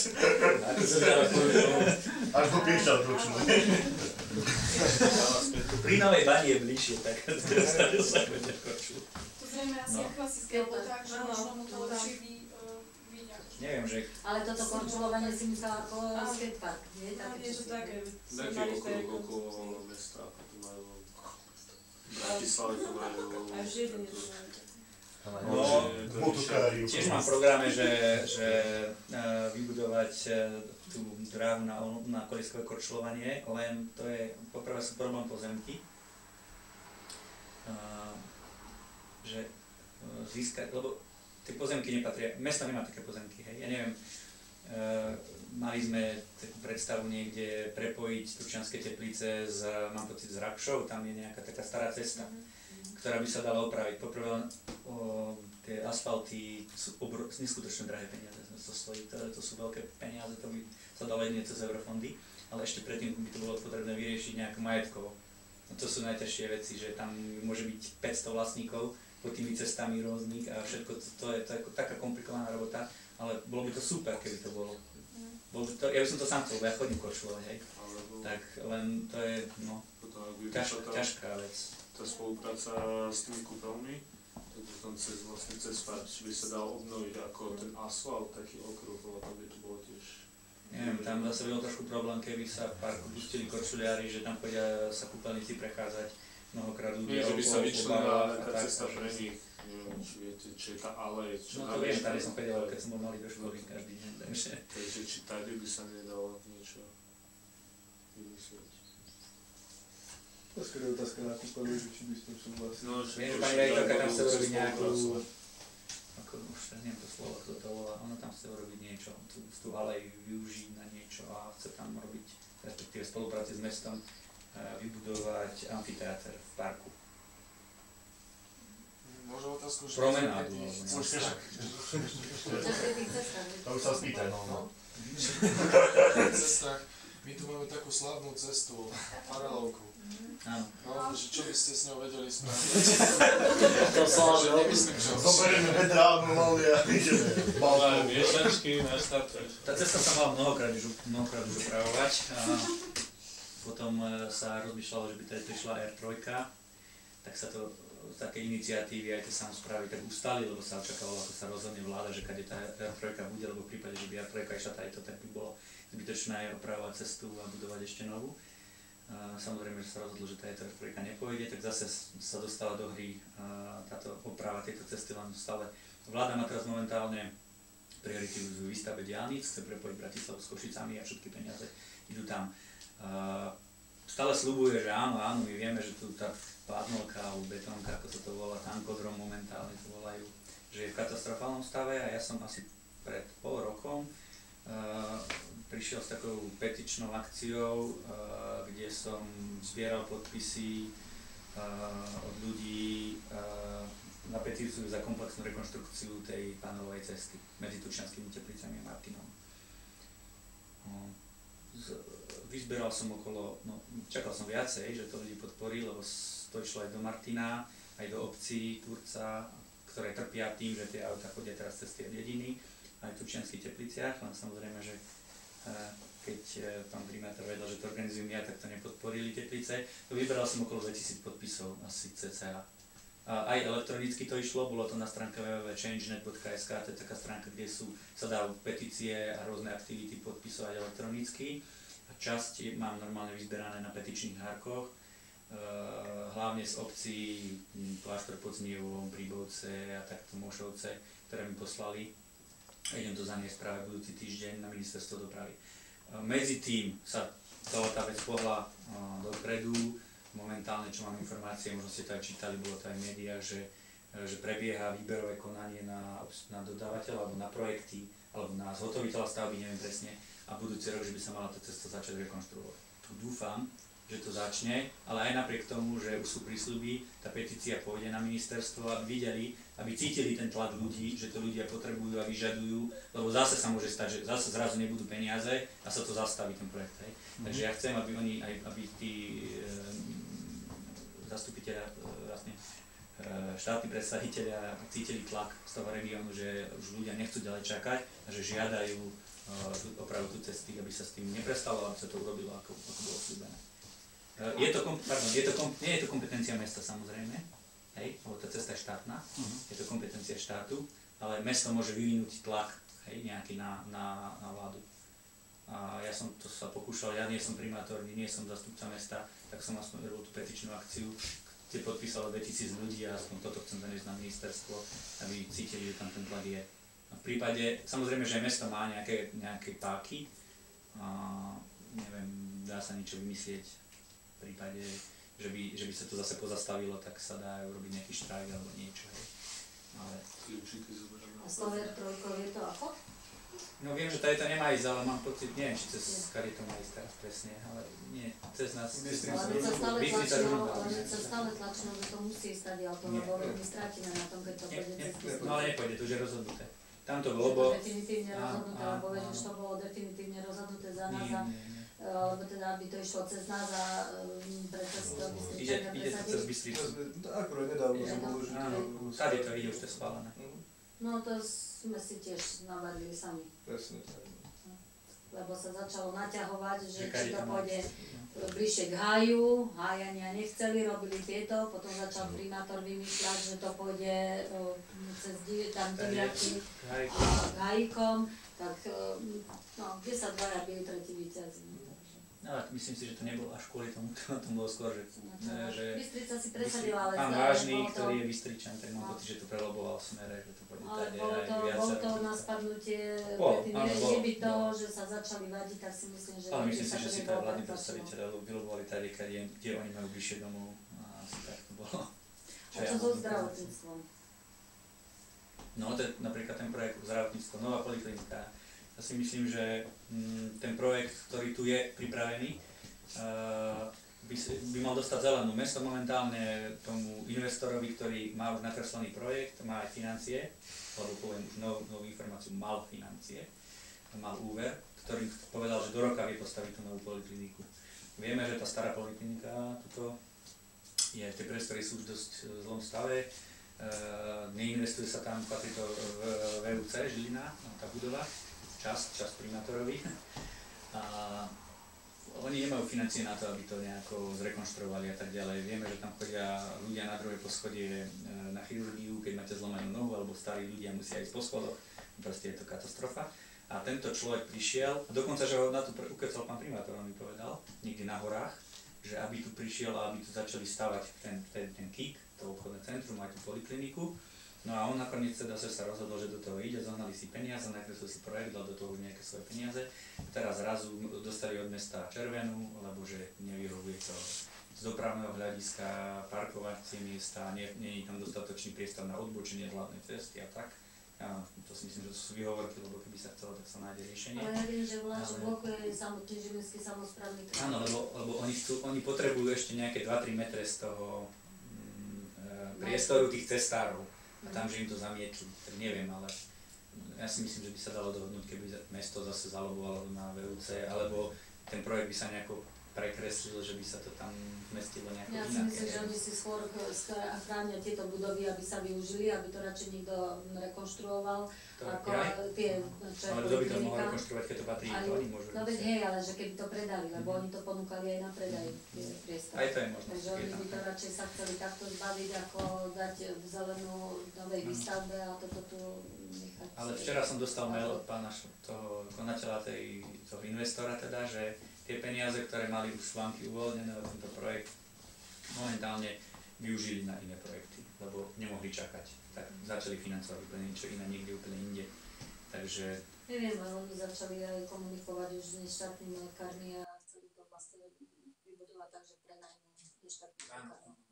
Ako sa dáva korčulovať? Až do Piešťan korčulovať. Pri Novej Bani je bližšie, tak stále sa chodia korčulovať. To zrejme asi je klasické, lebo tak, že možno mu to lepšie vidia. Neviem, že... Ale toto korčulovanie si myslela ako skatepark, nie? Nie, že také, Taký okolo mesta, ako tu majú v Bratislave, to majú... Aj v Žiline to majú. No, tiež mám v programe, že vybudovať tú dráhu na koliskové korčulovanie, len to je, poprvé sú problém pozemky, že získať, lebo tie pozemky nepatria, mesto nemá také pozemky, hej, ja neviem, mali sme takú predstavu niekde prepojiť Turčianske Teplice s, mám pocit, s Rakšou, tam je nejaká taká stará cesta, ktorá by sa dala opraviť. Poprvé tie asfalty sú neskutočne drahé peniaze, to sú veľké peniaze, to by sa dalo jedine cez eurofondy, ale ešte predtým by to bolo potrebné vyriešiť nejak majetkovo. No to sú najťažšie veci, že tam môže byť 500 vlastníkov pod tými cestami rôznych a všetko to je taká komplikovaná robota, ale bolo by to super, keby to bolo. Ja by som to sám chcel, ja chodím korčulovať, hej. Tak len to je, no, ťažká vec. Tá spolupráca s tými kúpeľmi, tak potom cez parč by sa dal obnoviť ako ten asfalt, taký okruh, lebo tam by to bolo tiež... Neviem, tam zase bol trošku problém, keby sa v parku pustili korčuliári, že tam chodia sa kúpeľníci prechádzať mnohokrát ľudia. Nie, že by sa vyčlenila taká cesta pre nich, neviem, či viete, či je tá alej, čo... No to viem, tady som chodil, keď som bol malý do školy každý deň, takže... Takže či tady by sa nedalo niečo vymyslieť. To je skôr otázka na kúpeľu, že či by s tým súhlasil. No, viem, že pani rejiteľka tam chce urobiť nejakú... Ako, už neviem to slovo, kto to volá, ona tam chce urobiť niečo, tú alej využiť na niečo a chce tam robiť, respektíve v spolupráci s mestom, vybudovať amfiteáter v parku. Môžem otázku, že... Promenádu. To už sa spýtaj, no. Cestách. My tu máme takú slávnu cestu, paralelku. Áno. No, že čo by ste s ňou vedeli spraviť? To slávne, zoberieme vedránu, mali a ideme. Máme miešačky na starter. Tá cesta sa mala mnohokrát už upravovať. Potom sa rozmýšľalo, že by tady prišla R3, tak sa to z také iniciatívy aj tie samosprávy tak ustali, lebo sa očakávalo, ako sa rozhodne vláda, že kade tá R3 bude, lebo v prípade, že by R3 išla tady to, tak by bolo zbytočné opravovať cestu a budovať ešte novú. Samozrejme, že sa rozhodlo, že tá R3 nepôjde, tak zase sa dostala do hry táto oprava tejto cesty, len stále vláda má teraz momentálne prioritizujú výstavbe diaľnic, chce prepojiť Bratislavu s Košicami a všetky peniaze idú tam. Stále sľubuje, že áno, my vieme, že tu tá pádnolka alebo betónka, ako sa to volá, tankodrom momentálne to volajú, že je v katastrofálnom stave a ja som asi pred pol rokom prišiel s takou petičnou akciou, kde som zbieral podpisy od ľudí na petíciu za komplexnú rekonštrukciu tej panelovej cesty medzi Turčianskými Teplicami a Martinom. Vyzberal som čakal som viacej, že to ľudí podporí, lebo to išlo aj do Martina, aj do obcí Turca, ktoré trpia tým, že tie auta chodia teraz cez tie dediny, aj v Turčianskych Tepliciach, len samozrejme, že keď pán primátor vedel, že to organizujem ja, tak to nepodporili Teplice. Vyberal som okolo 2000 podpisov, asi cca. Aj elektronicky to išlo, bolo to na stránke www.changenet.sk, to je taká stránka, kde sa dajú petície a rôzne aktivity pod podpisovať elektronicky a časť mám normálne vyzberané na petičných hárkoch, hlavne z obcí Kláštor pod Znievom, Príbovce a takto Mošovce, ktoré mi poslali. Idem to zaniesť práve budúci týždeň na ministerstvo dopravy. Medzi tým sa celá tá vec pohla dopredu. Momentálne, čo mám informácie, možno ste to aj čítali, bolo to aj v médiách, že prebieha výberové konanie na dodávateľa alebo na projekty alebo na zhotoviteľa stavby, neviem presne, a budúci rok, že by sa mala tá cesta začať rekonštruovať. Tu dúfam, že to začne, ale aj napriek tomu, že už sú prísľuby, tá petícia pôjde na ministerstvo, aby videli, aby cítili ten tlak ľudí, že to ľudia potrebujú a vyžadujú, lebo zase sa môže stať, že zase zrazu nebudú peniaze a sa to zastaví ten projekt. Hej. Takže ja chcem, aby tí zastupiteľia, vlastne štátni predstaviteľia cítili tlak z toho regiónu, že už ľudia nechcú ďalej čakať a že žiadajú opravu tú cesty, aby sa s tým neprestalo, aby sa to urobilo, ako bolo slúbené. Nie je to kompetencia mesta, samozrejme, hej, lebo tá cesta je štátna, je to kompetencia štátu, ale mesto môže vyvinúť tlak, hej, nejaký na vládu. A ja som to sa pokúšal, ja nie som primátor, nie som zastupca mesta, tak som aspoň robil tú petičnú akciu, kde podpísalo 2000 ľudí a aspoň toto chcem zaniesť na ministerstvo, aby cítili, že tam ten tlak je. A v prípade, samozrejme, že mesto má nejaké páky, a neviem, dá sa niečo vymyslieť. V prípade, že by sa to zase pozastavilo, tak sa dá urobiť nejaký štrajk alebo niečo. Ale... A s tou R3 je to ako? No viem, že tady to nemá ísť, ale mám pocit, neviem, či cez Kari to má ísť teraz presne, ale nie, cez nás. Ale sa stále tlačilo, že to musí stať auto, lebo my strátime na tom, keď to pôjde cez Bystricu. No ale nepôjde, to už je rozhodnuté. Tam to bolo, bo... definitívne rozhodnuté, lebo vieš, že to bolo definitívne rozhodnuté za nás a alebo teda, aby to išlo cez nás a predsa si to Bystričania presadili. Ide to cez Bystricu. Akurát nedávno som bolo, že to... Tady to ide, už to je schválené. No to sme si tiež navarili sami. Presne. Lebo sa začalo naťahovať, že či to pôjde bližšie k háju, hájania nechceli, robili tieto, potom začal primátor vymýšľať, že to pôjde cez tam diviaky k hájikom, tak no, kde sa dvaja bili, tretí víťazí. Ale myslím si, že to nebolo až kvôli tomu, to bolo skôr, že Bystrica si presadila, ale pán Vážny, ktorý je Bystričan, tak mám pocit, že to preloboval v Smere, že to pôjde tady aj viac. Bolo to na spadnutie nebyť toho, že sa začali vadiť, tak si myslím, že... Ale myslím si, že si tá vládni predstaviteľe vylobovali tady, kde oni majú bližšie domov a asi tak to bolo. A čo so zdravotníctvom? No, to je napríklad ten projekt zdravotníctvo, nová poliklinika. Ja si myslím, že ten projekt, ktorý tu je pripravený, by mal dostať zelenú. Mesto momentálne tomu investorovi, ktorý má už nakreslený projekt, má aj financie, lebo poviem už novú informáciu, mal financie, mal úver, ktorý povedal, že do roka vie postaviť tú novú polikliniku. Vieme, že tá stará poliklinika, tie priestory sú už dosť v zlom stave, neinvestuje sa tam, patrí to VUC Žilina, tá budova, časť primátorovi. A oni nemajú financie na to, aby to nejako zrekonštruovali a tak ďalej. Vieme, že tam chodia ľudia na druhé poschodie na chirurgiu, keď máte zlomenú nohu, alebo starí ľudia musia ísť po schodoch. Proste je to katastrofa. A tento človek prišiel, dokonca, že ho na to ukecal pán primátor, on mi povedal, niekde na horách, že aby tu prišiel a aby tu začali stavať ten KIK, to obchodné centrum, aj tú polikliniku. No a on nakoniec teda sa rozhodol, že do toho ide, zohnali si peniaze, nakreslil si projekt, dal do toho už nejaké svoje peniaze. Teraz zrazu dostali od mesta červenú, lebo že nevyhovuje to z dopravného hľadiska, parkovacie miesta, nie je tam dostatočný priestor na odbočenie z hlavnej cesty a tak. Ja to si myslím, že to sú výhovorky, lebo keby sa chcelo, tak sa nájde riešenie. Ale ja viem, že blokuje samotný Žilinský samosprávny kraj. Áno, lebo oni potrebujú ešte nejaké 2-3 metre z toho priestoru tých cestárov. A tam, že im to zamietli, tak neviem, ale ja si myslím, že by sa dalo dohodnúť, keby mesto zase zalobovalo na VUC, alebo ten projekt by sa nejako prekreslil, že by sa to tam vmestilo nejako inak. Ja si myslím, že oni si skôr chránia tieto budovy, aby sa využili, aby to radšej niekto rekonštruoval. Ako tie, čo ale kto by to mohol rekonštruovať, keď to patrí, to oni môžu. No veď hej, ale že keby to predali, lebo oni to ponúkali aj na predaj tie priestory. Aj to je možné. Takže oni by to radšej sa chceli takto zbaviť, ako dať zelenú novej výstavbe a toto tu nechať. Ale včera som dostal mail od pána toho konateľa, toho investora teda, že tie peniaze, ktoré mali už s banky uvoľnené na tento projekt, momentálne využili na iné projekty, lebo nemohli čakať. Tak začali financovať úplne niečo iné, niekde úplne inde. Takže... Neviem, ale oni začali aj komunikovať už s neštátnymi lekármi a chceli to vlastne vybudovať tak, že prenajmú neštátnym lekármi.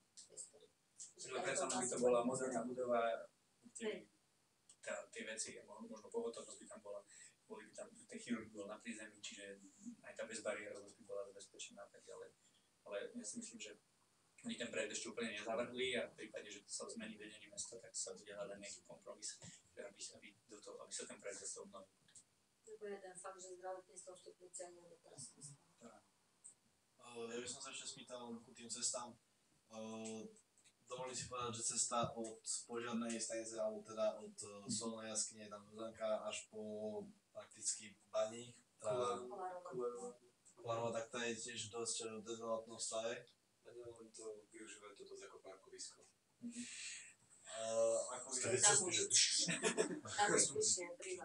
Predsa by to bola moderná budova, kde tie veci, možno pohotovosť by tam bola, boli by tam, ten chirurg bol na prízemí, čiže aj tá bezbariérovosť by bola zabezpečená tak ďalej. Ale ja si myslím, že oni ten projekt ešte úplne nezavrhli a v prípade, že sa zmení vedenie mesta, tak sa bude hľadať nejaký kompromis, aby sa ten projekt zase obnovil. To je ten fakt, že zdravotníctvo v Tepliciach nie je teraz. Ja by som sa ešte spýtal ku tým cestám. Dovolím si povedať, že cesta od požiarnej stanice, alebo teda od Solnej jaskyne tam do Zanka až po prakticky Baník, Kolárova, tak tá je tiež dosť v dezolátnom stave. A nielen to, využívajú to dosť ako parkovisko. Ako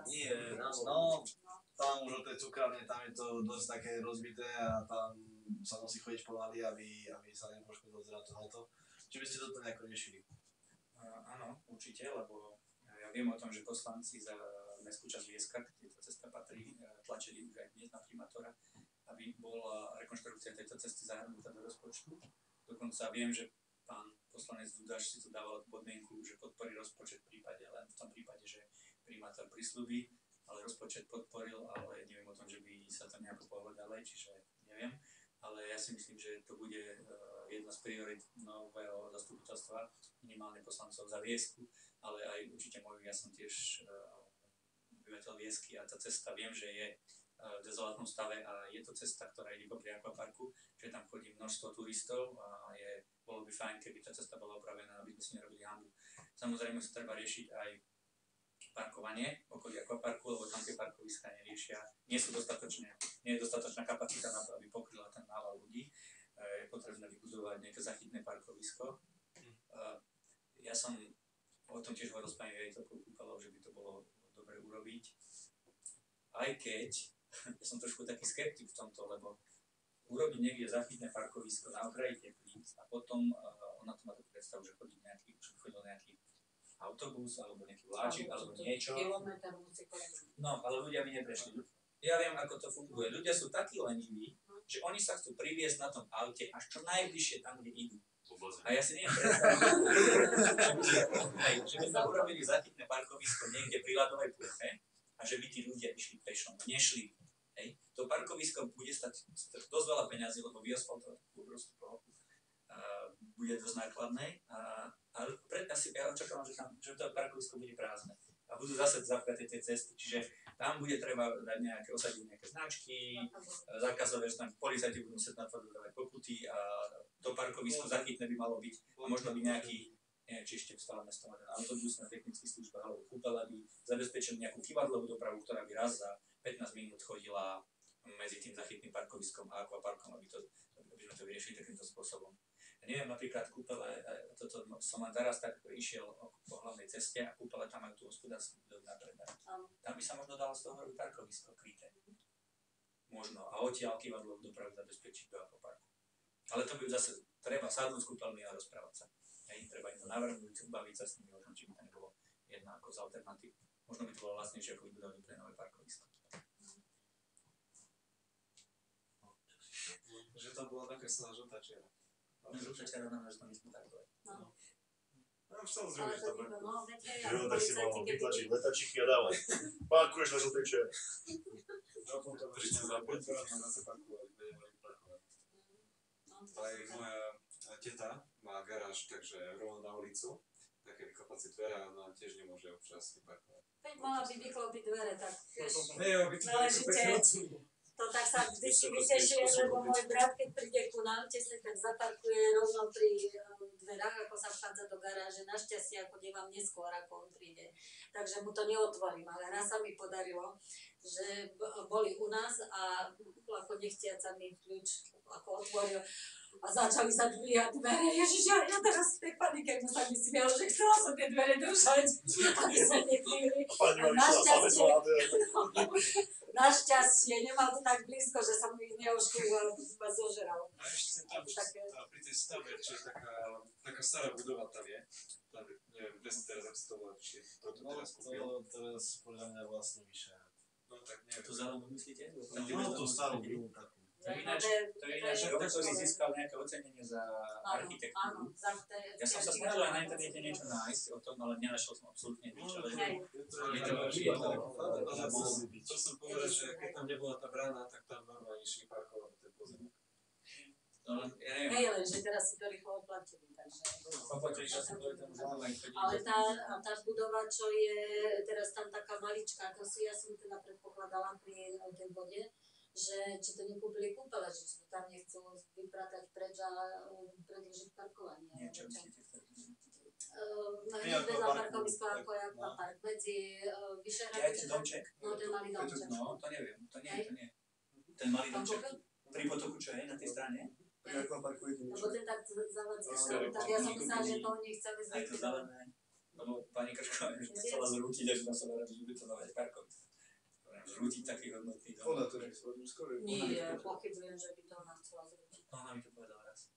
Nie, no, tam už od tej cukrárne, tam je to dosť také rozbité a tam sa musí chodiť pomaly, aby sa nepoškodilo zra tohoto. Či by ste toto nejako riešili? Áno, určite, lebo ja viem o tom, že poslanci za mestskú časť Vieska, kde tá cesta patrí, tlačili už aj dnes na primátora, aby bola rekonštrukcia tejto cesty zahrnutá do rozpočtu. Dokonca viem, že pán poslanec Dudáš si to dával podmienku, že podporí rozpočet v prípade, len v tom prípade, že primátor prisľubí, ale rozpočet podporil, ale neviem o tom, že by sa to nejako pohlo ďalej, čiže neviem. Ale ja si myslím, že to bude jedna z priorit nového zastupiteľstva, minimálne poslancov za Viesku, ale aj určite môj, ja som tiež obyvateľ Viesky a tá cesta viem, že je v dezolátnom stave a je to cesta, ktorá ide popri akvaparku, že tam chodí množstvo turistov a bolo by fajn, keby tá cesta bola opravená, aby sme si nerobili hanbu. Samozrejme sa treba riešiť aj parkovanie okolí akvaparku, lebo tam tie parkoviská neriešia. Nie je dostatočná kapacita na to, aby pokryla ten nával ľudí. Je potrebné vybudovať nejaké zachytné parkovisko. Ja som o tom tiež hovoril s pani riaditeľkou Kúpelou, že by to bolo dobre urobiť. Aj keď ja som trošku taký skeptik v tomto, lebo urobiť niekde zachytné parkovisko na okraji Teplíc a potom ona to má takú predstavu, že chodil nejaký autobus alebo nejaký vláčik alebo niečo. No, ale ľudia by neprešli. Ja viem, ako to funguje. Ľudia sú takí leniví, že oni sa chcú priviesť na tom aute až čo najbližšie tam, kde idú. A ja si neviem predstaviť, že by sme urobili zachytné parkovisko niekde pri ľadovej ploche a že by tí ľudia išli pešom, nešli. Hej. To parkovisko bude stať dosť veľa peňazí, lebo vyasfaltovať obrovskú plochu bude dosť nákladné. Ale ja očakávam, že to parkovisko bude prázdne a budú zase zapchaté tie cesty, čiže tam bude treba dať osadiť nejaké značky, zákazové, že tam policajti budú musieť na to dodávať pokuty a to parkovisko zachytné by malo byť a možno by neviem, či ešte stále mesto má ten autobus na technických službách alebo Kúpele by zabezpečili nejakú kyvadlovú dopravu, ktorá by raz za 15 minút chodila medzi tým zachytným parkoviskom a akvaparkom, aby sme to vyriešili takýmto spôsobom. Ja neviem, napríklad Kúpele, toto som len teraz tak išiel po hlavnej ceste a Kúpele tam majú tú hospodárskú budovu na predaj. Tam by sa možno dalo z toho robiť parkovisko kryté. Možno. A odtiaľ kyvadlovú dopravu zabezpečiť do akvaparku. Ale to by zase treba sadnúť s Kúpelmi a rozprávať sa. Treba im to navrhnúť, baviť sa s nimi o tom, či by to nebolo jedna ako z alternatív. Možno by to bolo vlastnejšie, ako vybudovať pre nové parkovisko. Že to bola nakreslená žltá čiara. Žltá čiara znamená, že to nesmú parkovať. No už samozrejme, že to parkuje. Tak si mal vytlačiť letačiky a dávať. Parkuješ na žltej čiare. No potom ešte za 5 krát na zase parkovali, nemali parkovať. Aj moja teta má garáž, takže rovno na ulicu, také vyklopáci dvere a ona tiež nemôže občas parkovať. Keď mala by vyklopiť dvere, tak vieš, náležite to tak sa vždycky vytešuje, lebo môj brat, keď príde ku nám, tesne tak zaparkuje rovno pri dverách, ako sa vchádza do garáže. Našťastie, ako nemám neskôr, ako on príde. Takže mu to neotvorím, ale raz sa mi podarilo, že boli u nás a ako nechtiaca mi kľúč ako otvoril a začali sa dvíhať dvere. Ježiš, ja teraz v tej panike mu sa mi smiel, že chcela som tie dvere držať, aby sa nekryli. Našťastie, nemal to tak blízko, že som ich neuškodila, ma zožeral. A ešte tam pri tej stave, čo je taká stará budova tam je. Tam, neviem, kde si teraz zapistovať, či to teraz kúpil. No, to teraz podľa mňa vlastne vyššie. No tak neviem. Tu zelenú myslíte? No, tú starú budovu takú. To je ináč rok, ktorý získal nejaké ocenenie za architektúru. Ja som sa snažil aj na internete niečo nájsť o tom, ale nenašiel som absolútne nič. To som povedal, že keď tam nebola tá brána, tak tam normálne išli parkovať ten pozemok. Hej, lenže teraz si to rýchlo oplatili, takže... Ale tá budova, čo je teraz tam taká maličká, to si ja som teda predpokladala pri tej vode, že či to nekúpili kúpele, že či to tam nechcú vypratať preč a predĺžiť parkovanie. Nie, čo myslíte v tom? Vedľa parkoviska ako je park, medzi Vyšehradom. Ja ten domček. No, ten malý domček. No, to neviem, to nie. Ten malý domček. Pri potoku, čo je na tej strane? Lebo ten tak zavadzal, tak ja som myslela, že to oni chceli zlikvidovať. Aj to zelené, lebo pani Kršková už chcela zrútiť, až na sa rád vybetovať parkovisko. Zrútiť taký hodnotný dom. Ona to nechcela skoro. Nie, pochybujem, že by to ona chcela zrútiť. Ona mi to povedala raz.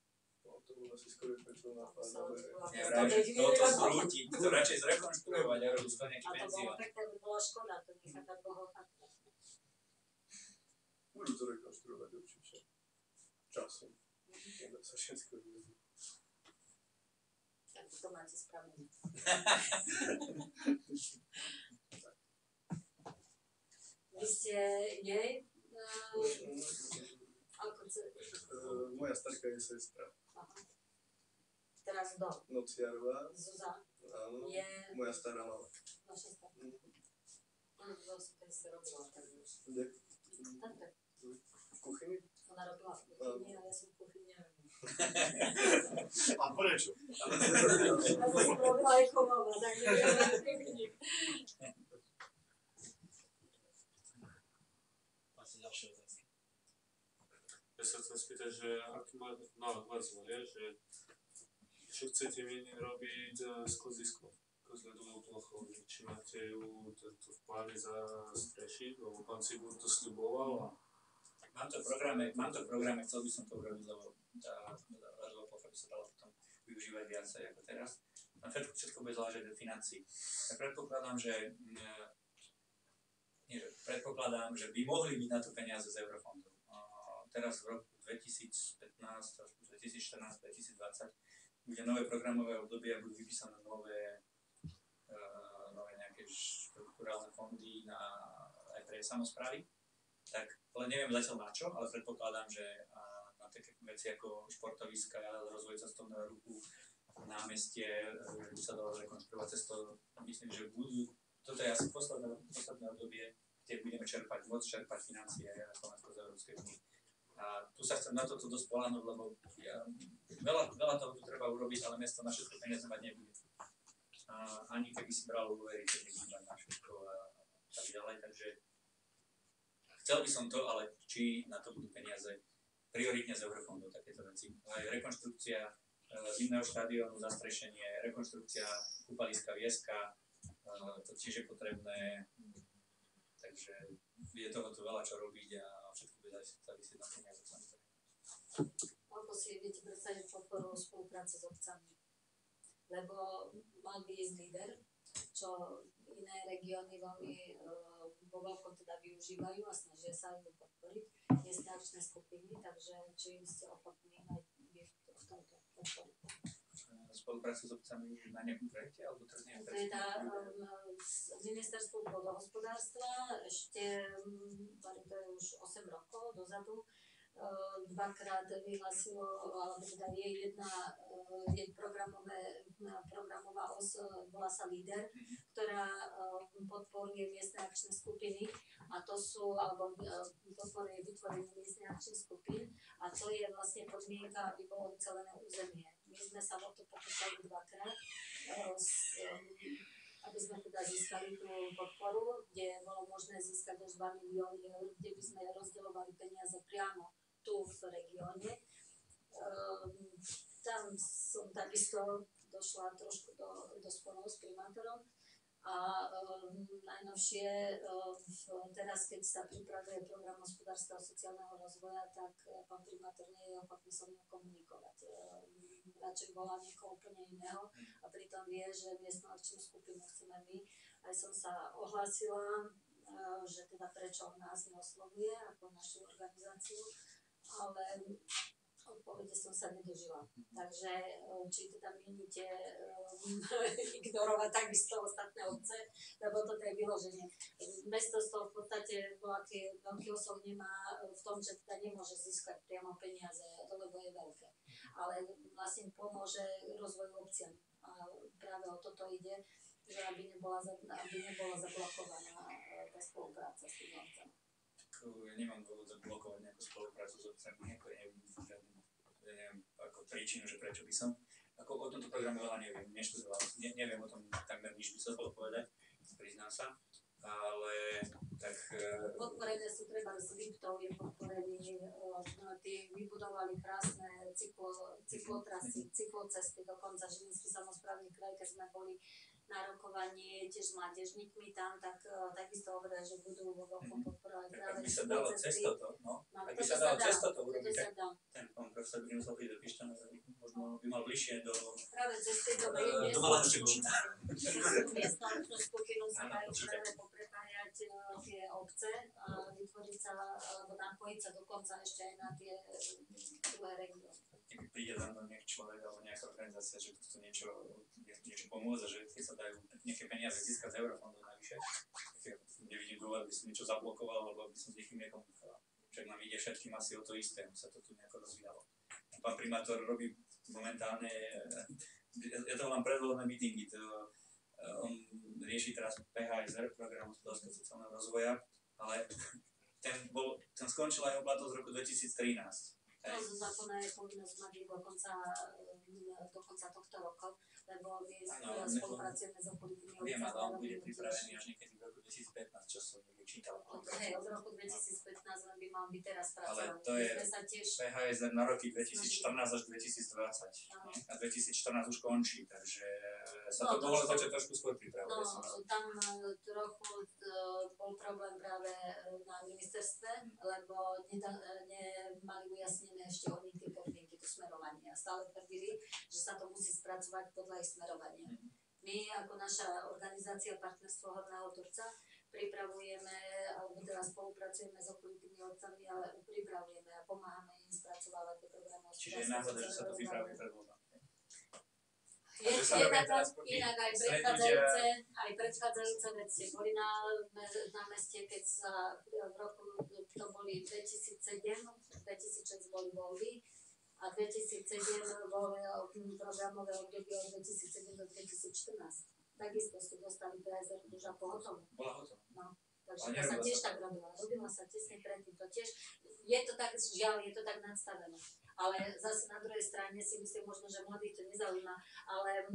No, to bolo asi skoro čo napadlo. Ja vrám, že toto zrútiť, to radšej zrekonštruovať a robiť to nejaký penzión. A to bolo pekné, by bola škoda, to nechá tak dlho chápať. Môžu to rekonštruovať určite. Časom. Nedá sa všetko využiť. Tak to máte spravené. Vy ste jej? Moja starka je sestra. Teraz kto? Nociarová. Zuzá? Áno. Je... Moja stará mama. Vaša stará? Ona si to si robila. Kde? Tante. V kuchyni? Ona robila v kuchyni, ale ja som v kuchyni neviem. A prečo? Ja som robila aj chovová, tak neviem v kuchyni. Asi ďalšie otázky. Ja sa chcem spýtať, že aký má názor, že čo chcete vy robiť s klziskom, s ľadovou plochou, či máte ju v pláne zastrešiť, lebo pán Sigur to sľuboval a... Mám to v programe, chcel by som to urobiť, lebo tá ľadová plocha by sa dala potom využívať viacej ako teraz. Na všetko bude záležať od financií. Ja predpokladám, že by mohli byť na to peniaze z eurofondov. Teraz v roku 2015, 2014, 2020 bude nové programové obdobie a budú vypísané nové nejaké štruktúrálne fondy aj pre samosprávy. Tak, ale neviem zatiaľ na čo, ale predpokladám, že na také veci ako športoviska, rozvoj cestovného ruchu, námestie, že by sa dalo rekonštruovať cesto. Myslím, že toto je asi posledné obdobie, kde budeme môcť čerpať financie Slovensko z Európskej únie. A tu sa chcem na toto dosť poľahnúť, lebo veľa toho tu treba urobiť, ale miesto na všetko peniaze mať nebude. Ani keby si bral úvery, keď nebude mať na všetko a tak ďalej, takže chcel by som to, ale či na to budú peniaze prioritne z eurofondov, takéto veci. Aj rekonštrukcia zimného štadiónu, zastrešenie, rekonštrukcia kúpaliska Vieska, to tiež je potrebné, takže je toho tu veľa čo robiť a všetko bude závisieť na peniaze samozrejme. Ako si viete predstaviť podporu spolupráce s obcami? Lebo mal by ísť líder, čo iné regióny veľmi vo veľkom teda využívajú a snažia sa im podporiť miestne akčné skupiny, takže či ste ochotní aj vy v tomto podporiť? Spoluprácu s obcami na nejakom projekte, alebo teraz neviem? Teda ministerstvo pôdohospodárstva ešte, to je už 8 rokov dozadu, dvakrát vyhlásilo, alebo teda je programová os, volá sa LEADER, ktorá podporuje miestne akčné skupiny a to sú, alebo podporuje vytvorenie miestnych akčných skupín a to je vlastne podmienka, aby bolo ucelené územie. My sme sa o to pokúšali dvakrát, aby sme teda získali tú podporu, kde bolo možné získať až 2 milióny eur, kde by sme rozdeľovali peniaze priamo tu v tomto regióne. Tam som takisto došla trošku do sporov s primátorom a najnovšie teraz, keď sa pripravuje program hospodárskeho a sociálneho rozvoja, tak pán primátor nie je ochotný so mnou komunikovať. Radšej volá niekoho úplne iného a pritom vie, že miestnu akčnú skupinu chceme my. Aj som sa ohlásila, že teda prečo nás neoslovuje ako našu organizáciu, ale odpovede som sa nedožila. Takže či teda mienite ignorovať takisto ostatné obce, lebo toto je vyloženie. Mesto z toho v podstate veľký osob nemá v tom, že teda nemôže získať priamo peniaze, lebo je veľké. Ale vlastne pomôže rozvoju obciam. A práve o toto ide, že aby nebola zablokovaná tá spolupráca s tými obcami. Ja nemám dôvod zablokovať nejakú spoluprácu s obcami, ako neviem ako príčinu, že prečo by som. Ako o tomto programe veľa neviem, neviem o tom takmer nič by sa bolo povedať, priznám sa, ale tak... Podporené sú treba z Liptov, je podporený, tí vybudovali krásne cyklotrasy, cyklocesty, dokonca Žilinský samosprávny kraj, keď sme boli na rokovaní tiež s mládežníkmi tam, tak takisto hovorili, že budú vo veľkom podporovať práve by sa dalo cez toto, no? Ak by sa dalo cez toto urobiť, tak ten pán profesor by musel prísť do Pišťana, možno by mal bližšie do... Práve cez tieto miestnu skupinu sa dajú práve poprepájať tie obce a vytvoriť sa, alebo napojiť sa dokonca ešte aj na tie druhé regióny. Keď príde za mnou nejaký človek alebo nejaká organizácia, že to niečo pomôže, že keď sa dajú nejaké peniaze získať z eurofondov navyše, tak nevidím dôvod, aby som niečo zablokoval, alebo aby som s niekým nekomunikoval. Však nám ide všetkým asi o to isté, sa to tu nejako rozvíjalo. Pán primátor robí momentálne, ja to volám predvoľné meetingy, on rieši teraz PHSR, program hospodárskeho sociálneho rozvoja, ale ten skončil aj oplatou z roku 2013. To zo zákona je povinnosť mať do konca tohto roka, lebo my spolupracujeme s okolitými obcami. Viem, ale on bude pripravený až niekedy v roku 2015, čo som niekde čítal. Hej, od roku 2015 len by mal byť teraz pracovať. Ale to je PHSR na roky 2014 až 2020. A 2014 už končí, takže sa to mohlo začať trošku skôr pripravovať. No, tam trochu bol problém práve na ministerstve, lebo nemali ujasnené ešte oni tie podmienky, to smerovanie. A stále tvrdili, že sa to musí spracovať podľa ich smerovania. My ako naša organizácia Partnerstvo Horného Turca pripravujeme, alebo teraz spolupracujeme s okolitými obcami, ale pripravujeme a pomáhame im spracovávať tie programy. Čiže je náhoda, že sa to pripravuje pred voľbami. Inak aj predchádzajúce veci boli na meste, keď sa v roku, to boli 2007, 2006 boli voľby a 2007 boli programové obdobie od 2007 do 2014. Takisto ste dostali PSR už a pohotovo. Bola hotová. No, takže to sa tiež tak robila. Robila sa tesne predtým. To tiež, je to tak, žiaľ, je to tak nadstavené. Ale zase na druhej strane si myslím možno, že mladých to nezaujíma, ale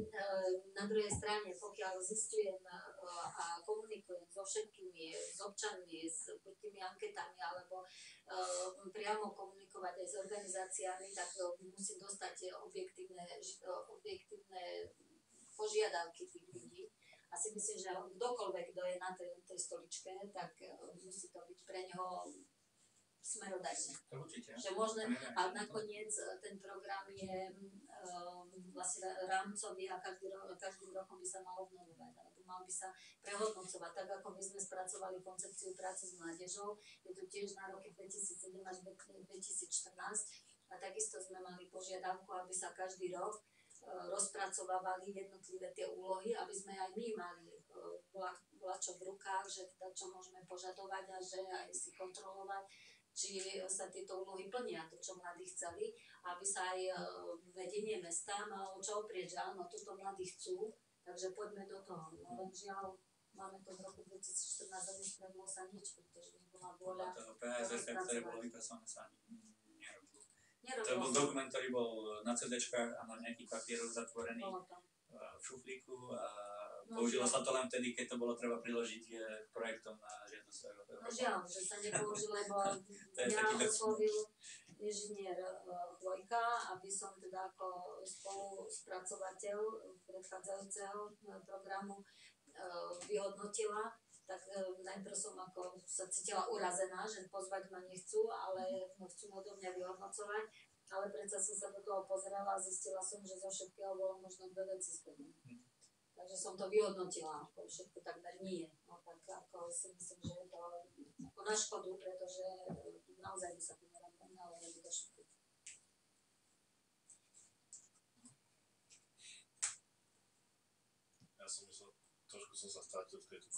na druhej strane, pokiaľ zistujem a komunikujem so všetkými, s občanmi, s tými anketami, alebo priamo komunikovať aj s organizáciami, tak musím dostať objektívne požiadavky tých ľudí. A si myslím, že kdokoľvek, kto je na tej stoličke, tak musí to byť pre ňoho smerodajné. Že možno, a nakoniec ten program je vlastne rámcový a každým rokom by sa mal obnovovať, alebo mal by sa prehodnocovať. Tak ako my sme spracovali koncepciu práce s mládežou, je to tiež na roky 2007 až 2014 a takisto sme mali požiadavku, aby sa každý rok rozpracovávali jednotlivé tie úlohy, aby sme aj my mali čo v rukách, že teda čo môžeme požadovať a že aj si kontrolovať, či sa tieto úlohy plnia, to, čo mladí chceli, aby sa aj vedenie mesta malo čo oprieť, že áno, toto mladí chcú, takže poďme do toho. No len žiaľ, máme to v roku 2014 a nespravilo sa nič, pretože nebola vôľa. To PHSR, ktoré bolo vypracované, sa ani nerobilo. To bol dokument, ktorý bol na CD-čkách a na nejakých papieroch zatvorený v šuflíku a použilo sa to len vtedy, keď to bolo treba priložiť projektom na žiadnosť. No žiaľ, že sa nepoužil, lebo ja oslovil inžinier Chvojka, aby som teda ako spoluspracovateľ predchádzajúceho programu vyhodnotila, tak najprv som ako sa cítila urazená, že pozvať ma nechcú, ale chcú odo mňa vyhodnocovať. Ale predsa som sa do toho pozerala a zistila som, že zo všetkého bolo možno 2 veci splnené. Takže som to vyhodnotila, ako všetko takmer nie. No tak ako si myslím, že je to ako na škodu, pretože naozaj by sa to malo robiť do všetko. Ja som myslel, trošku som sa strátil v tejto...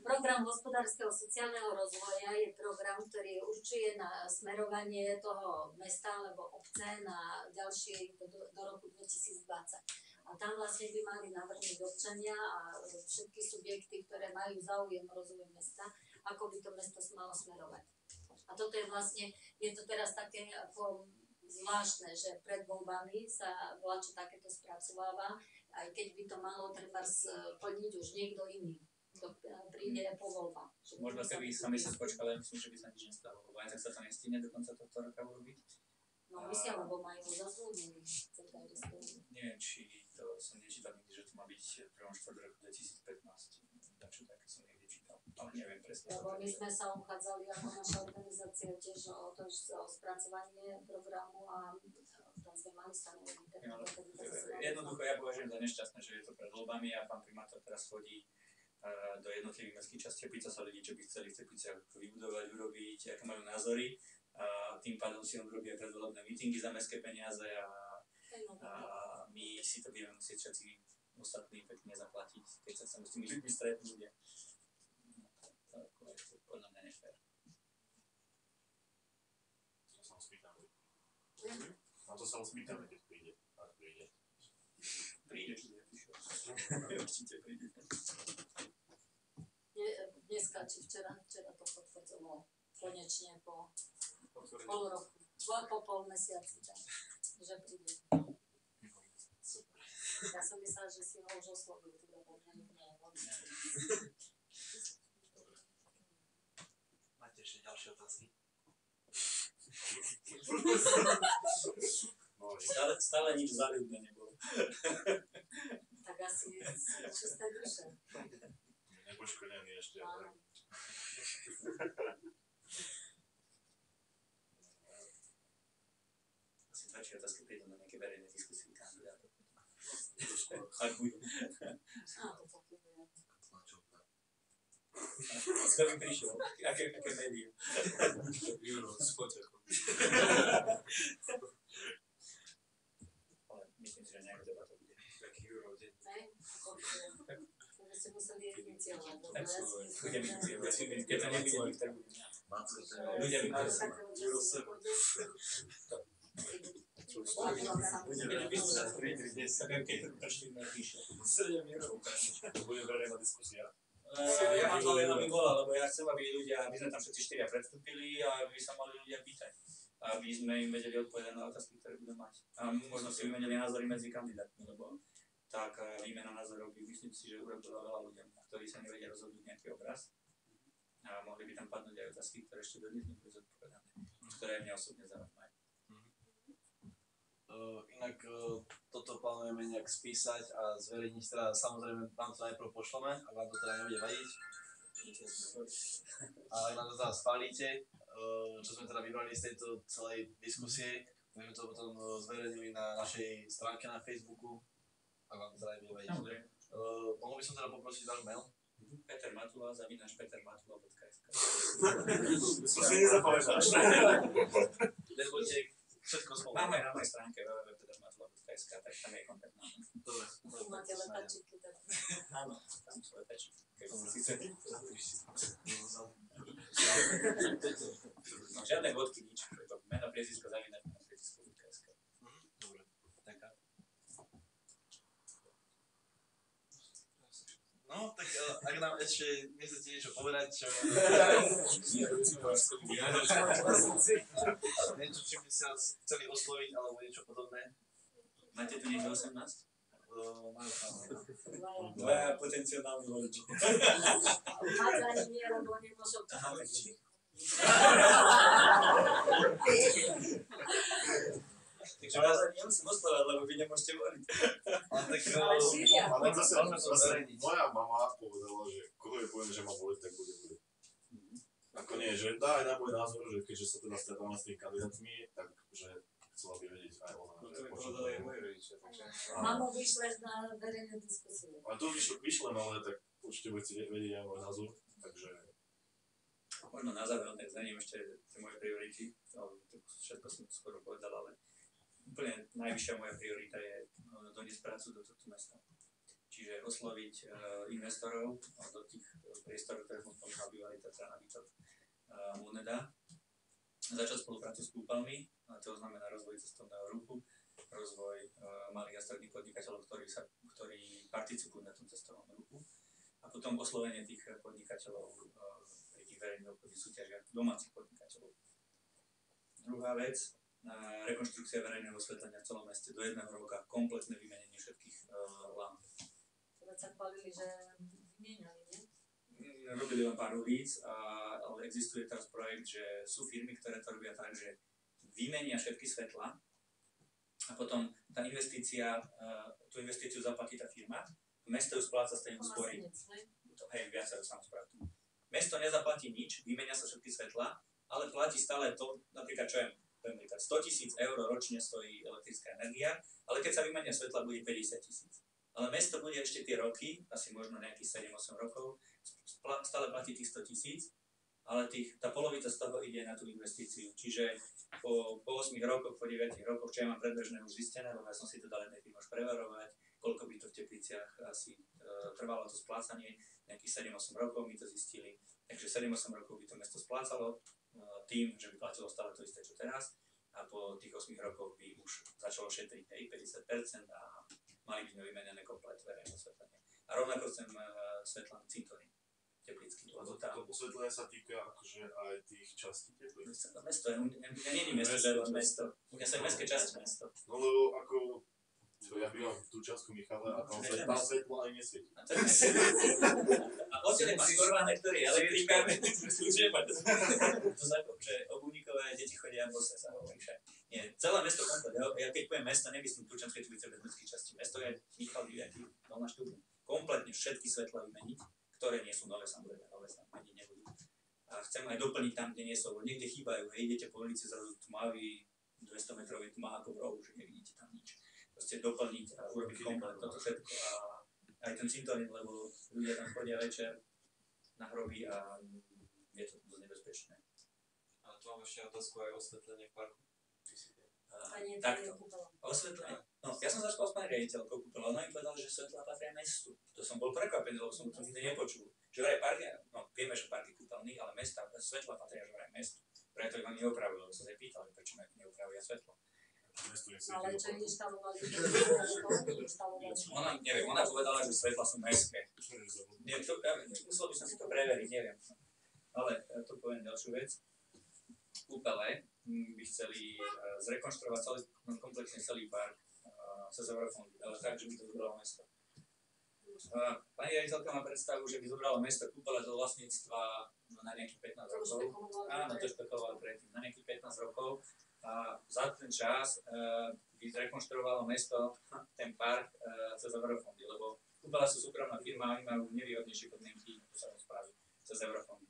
Program hospodárskeho sociálneho rozvoja je program, ktorý určuje na smerovanie toho mesta alebo obce na ďalšie do roku 2020. A tam vlastne by mali navrhnúť občania a všetky subjekty, ktoré majú záujem o rozvoj mesta, ako by to mesto malo smerovať. A toto je vlastne, je to teraz také ako zvláštne, že pred voľbami sa voľačo takéto spracováva, aj keď by to malo treba plniť už niekto iný, kto príde po voľbách. Možno keby sa mesiac počkal, ale myslím, že by sa nič nestalo, lebo aj tak sa to nestihne do konca tohto roka urobiť. No myslím, lebo majú zaslúdení. Neviem, či to som nečítal nikdy, že to má byť v prvom štvrť roku 2015. Takže také som niekde čítal, ale neviem presne. Lebo my sme sa uchádzali ako naša organizácia tiež o to, o spracovanie programu a tam sme mali stanovený. Jednoducho ja považujem za nešťastné, že je to pred voľbami a pán primátor teraz chodí do jednotlivých mestských častí a pýta sa ľudí, čo by chceli v Tepliciach vybudovať, urobiť, aké majú názory. A tým pádom si on robí predvolebné mítingy za mestské peniaze a my si to budeme musieť všetci ostatní pekne zaplatiť, keď sa chceme s tými ľuďmi stretnúť. To je podľa mňa nefér. To sa ho spýtame. Na to sa ho spýtame, keď príde. Ak príde. Príde, či neprišiel. Určite príde. Dneska, či včera to potvrdzovalo konečne po pol roku, po pol mesiaci, že príde. Ja som myslela, že si ho už oslovil, teda po mňa Máte ešte ďalšie otázky? Stále nič záľubné nebolo. Tak asi čisté duše. Nepoškodený ešte. Asi ďalšie otázky prídu na nejaké verejné diskusie kandidátov. Ak budú. Kto by prišiel? Aké médium? Juro, s foťakom. Ale myslím si, že nejaká debata bude. Taký Juro deň. To by ste museli iniciovať. Budem iniciovať. Keď to nebude nič, tak bude. Ľudia vytvorili. Juro seba. Budeme vystrať pri dnes, keď to prší na píše. 7 Juro. To bude verejná diskusia. Ja mám to len, aby bola, lebo ja chcem, aby ľudia, aby sme tam všetci 4 predstúpili a aby sa mali ľudia pýtať. Aby sme im vedeli odpovedať na otázky, ktoré budú mať. A možno si vymenili názory medzi kandidátmi, lebo tak výmena názorov by, myslím si, že urobila veľa ľuďom, ktorí sa nevedia rozhodnúť nejaký obraz. A mohli by tam padnúť aj otázky, ktoré ešte dodnes nebudú zodpovedané, ktoré mňa osobne zaujímajú. Inak toto plánujeme nejak spísať a zverejniť, teda samozrejme vám to najprv pošleme, ak vám to teda nebude vadiť. A ak nám to teda spálite, čo sme teda vybrali z tejto celej diskusie, budeme to potom zverejnili na našej stránke na Facebooku, ak vám to teda nebude vadiť. Mohol by som teda poprosiť váš mail? petermatula@petermatula.sk To si nezapovedáš. Nebudete všetko spolu. Máme aj na mojej stránke www.petermatula.sk, tak tam je kontakt na mňa. Dobre. Máte letáčiky teda. Áno, tam sú letáčiky. Keď si chcete. No žiadne bodky, nič. Meno, priezvisko, zavínač, meno, priezvisko.sk. Dobre, taká. No, tak ak nám ešte nechcete niečo povedať, čo... niečo, čím by ste nás chceli osloviť, alebo niečo podobné. Máte tu niekto 18? Majú tam. Dvaja potenciálni voliči. Máte ani nie, lebo nemôžem to Takže vás ani nemusím oslovať, lebo vy nemôžete voliť. Ale šíria. Ale zase moja mama povedala, že koho je poviem, že má voliť, tak bude voliť. Ako nie, že dá aj na môj názor, že keďže sa teda stretávam s tými kandidátmi, takže chcela by vedieť aj ona. No to mi povedali aj moji rodičia, takže... Mamu vyšleš na verejnú diskusiu. Ale to vyšlem, ale tak určite budete vedieť aj môj názor, takže... Možno na záver, tak zmením ešte tie moje priority, všetko som skoro povedal, ale úplne najvyššia moja priorita je doniesť prácu do tohto mesta. Čiže osloviť investorov do tých priestorov, ktoré som spomínal, bývalý Tatra nábytok Moneda. Začať spoluprácu s kúpeľmi, to znamená rozvoj cestovného ruchu, rozvoj malých a stredných podnikateľov, ktorí participujú na tom cestovnom ruchu. A potom oslovenie tých podnikateľov pri tých verejných obchodných súťažiach, domácich podnikateľov. Druhá vec, rekonštrukcia verejného osvetlenia v celom meste do 1 roka, kompletné vymenenie všetkých lamp. Sa chválili, že vymieniali, nie? Robili len pár ulic, ale existuje teraz projekt, že sú firmy, ktoré to robia tak, že vymenia všetky svetla a potom tá investícia, tú investíciu zaplatí tá firma, mesto ju spláca z tej úspory. Hej, viacero samospráv. Mesto nezaplatí nič, vymenia sa všetky svetla, ale platí stále to, napríklad čo je 100 000 eur ročne stojí elektrická energia, ale keď sa vymenia svetla, bude 50 000. Ale mesto bude ešte tie roky, asi možno nejakých 7-8 rokov, stále platí tých 100 000, ale tá polovica z toho ide na tú investíciu. Čiže po 8 rokoch, po 9 rokoch, čo ja mám predbežné už zistené, lebo ja som si to dal jednej firme už preverovať, koľko by to v Tepliciach asi trvalo to splácanie, nejakých 7-8 rokov mi to zistili. Takže 7-8 rokov by to mesto splácalo tým, že by platilo stále to isté, čo teraz, a po tých 8 rokoch by už začalo šetriť 50% a mali by sme vymenené komplet verejné osvetlenie. A rovnako chcem svetlaný cintorín teplický. To osvetlenie sa týka akože aj tých častí Teplíc. Mesto je, nie je mesto, že je len mesto. Ja som mestské časti mesto. No lebo ako, ja bývam v tú častku Michale a tam svetlo aj nesvieti. A odtiaľ je pán Korvánek, ktorý je elektrikár, že obuvníkové deti chodia bose, sa hovorí však. Nie, celé mesto komplet. Ja keď poviem mesto, nemyslím Turčianske Teplice bez mestských častí. Mesto je Michal Diviaký, Dolná Štúbna. Kompletne všetky svetlá vymeniť, ktoré nie sú nové, samozrejme, nové sa meniť nebudú. A chcem aj doplniť tam, kde nie sú, lebo niekde chýbajú. Hej, idete po ulici, zrazu tmavý, 200 metrový tma ako v rohu, že nevidíte tam nič. Proste doplniť a urobiť komplet toto všetko. A aj ten cintorín, lebo ľudia tam chodia večer na hroby a je to dosť nebezpečné. A tu mám ešte otázku aj osvetlenie v parku. Takto. Osvetlenie. No, ja som začal s pani riaditeľkou kúpeľa, ona mi povedala, že svetlá patria mestu. To som bol prekvapený, lebo som to nikdy nepočul. Že vraj parky, no vieme, že parky kúpeľní, ale mesta, svetla patria že vraj mestu. Preto ich oni neopravujú, lebo som sa pýtal, prečo ma neopravia svetlo. Ale čo inštalovali? Ona, neviem, ona povedala, že svetla sú mestské. Musel by som si to preveriť, neviem. Ale to poviem ďalšiu vec. Kúpele by chceli zrekonštruovať komplexne celý park cez Eurofondy, ale tak, že by to zobralo mesto. Pani riaditeľka má predstavu, že by zobralo mesto kúpele do vlastníctva na nejakých 15 rokov. Áno, to špekulovali predtým, na nejakých 15 rokov. A za ten čas by zrekonštruovalo mesto ten park cez Eurofondy, lebo kúpele sú súkromná firma a oni majú nevýhodnejšie podmienky, ako sa rozprávi cez Eurofondy.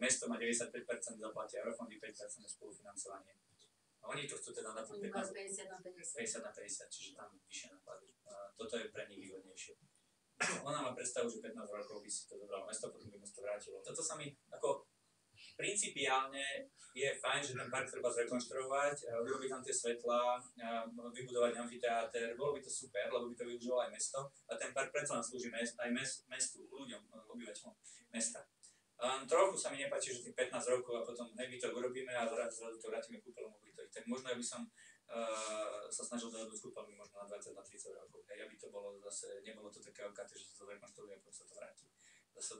Mesto má 95%, zaplatia Eurofondy 5% spolufinancovanie. A oni to chcú teda na 50 na 50, čiže tam vyššie náklady. Toto je pre nich výhodnejšie. Ona má predstavu, že 15 rokov by si to zobralo mesto, potom by mesto vrátilo. Toto sa mi ako principiálne je fajn, že ten park treba zrekonštruovať, urobiť tam tie svetlá, vybudovať amfiteáter, bolo by to super, lebo by to využilo aj mesto a ten park predsa nám slúži aj mestu, ľuďom, obyvateľom mesta. Trochu sa mi nepáči, že tých 15 rokov a potom my to urobíme a zrazu to vrátime kúpeľom obytových. Tak možno by som sa snažil dohodnúť s kúpeľmi možno na 20 na 30 rokov. Aby to bolo zase, nebolo to také okaté, že sa to zrekonštruuje a potom sa to vráti. Zase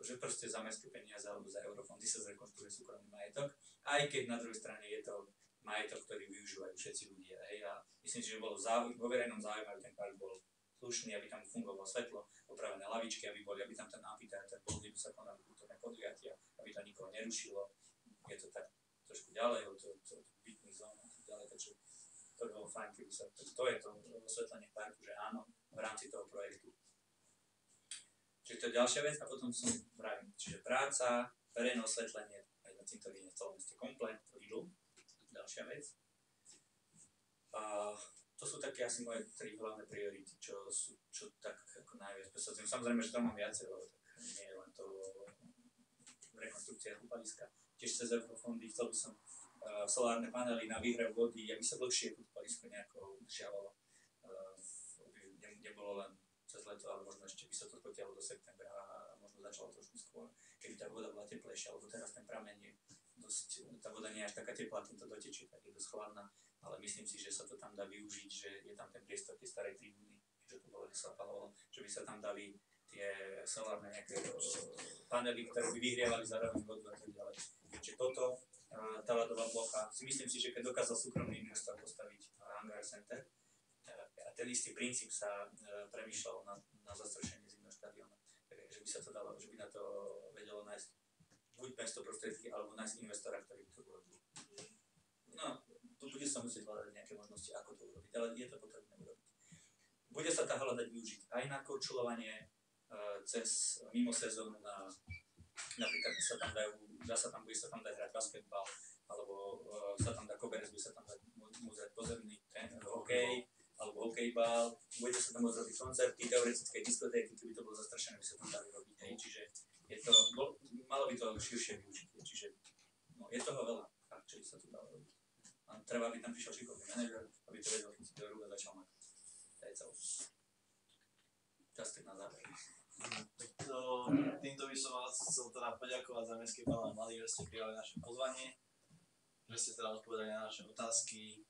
že proste za mestské peniaze alebo za eurofondy sa zrekonštruuje súkromný majetok, aj keď na druhej strane je to majetok, ktorý využívajú všetci ľudia. A myslím si, že bolo vo verejnom záujme, aby ten park bol slušný, aby tam fungovalo svetlo, opravené lavičky, aby tam ten amfiteáter bol, kde by sa konali kultúrne podujatia, aby to nikoho nerušilo. Je to tak trošku ďalej od bytných zón a tak ďalej, takže to by bolo fajn, keby sa, to je to osvetlenie parku, že áno, v rámci toho projektu. Čiže to je ďalšia vec a potom som vravím, čiže práca, verejné osvetlenie, aj na cintoríne v celom meste komplet, Lidl, ďalšia vec. A to sú také asi moje 3 hlavné priority, čo tak ako najviac presadzujem. Samozrejme, že tam mám viacero, tak nie je len to rekonstrukcia kúpaliska. Tiež cez eurofondy chcel by som solárne panely na výhrev vody, aby sa dlhšie kúpalisko nejako udržiavalo. Nebolo len cez leto, ale možno ešte by sa to potiahlo do septembra a možno začalo trošku skôr, keby tá voda bola teplejšia, alebo teraz ten prameň je dosť, tá voda nie je až taká teplá, kým to dotečie, tak je dosť chladná, ale myslím si, že sa to tam dá využiť, že je tam ten priestor tej starej tribúny, že to bolo nesapalovalo, že by sa tam dali tie solárne nejaké panely, ktoré by vyhrievali zároveň vodu a tak ďalej. Čiže toto, tá ľadová plocha, si myslím si, že keď dokázal súkromný investor postaviť hangar center, a ten istý princíp sa premýšľal na zastrešenie zimného štadióna, že by sa to dalo, že by na to vedelo nájsť buď mesto prostriedky, alebo nájsť investora, ktorý by to urobil. No, tu bude sa musieť hľadať nejaké možnosti, ako to urobiť, ale je to potrebné urobiť. Bude sa tá hala dať využiť aj na korčulovanie cez mimo sezónu na napríklad bude sa tam dať hrať basketbal, alebo sa tam dá koberec, bude sa tam dať muzať pozemný hokej, alebo hokejbal, bude sa tam môcť robiť koncerty, teoretické diskotéky, keby to bolo zastrašené, by sa tam dali robiť, čiže je to, malo by to širšie využitie, čiže no, je toho veľa, či sa to dalo robiť. A treba, aby tam prišiel šikovný manažer, aby to vedel chytiť do rúk a začal makať. To je celé. Čas tak na záver. Tak týmto by som vás chcel teda poďakovať za Mestský parlament mladých, že ste prijali naše pozvanie, že ste teda odpovedali na naše otázky.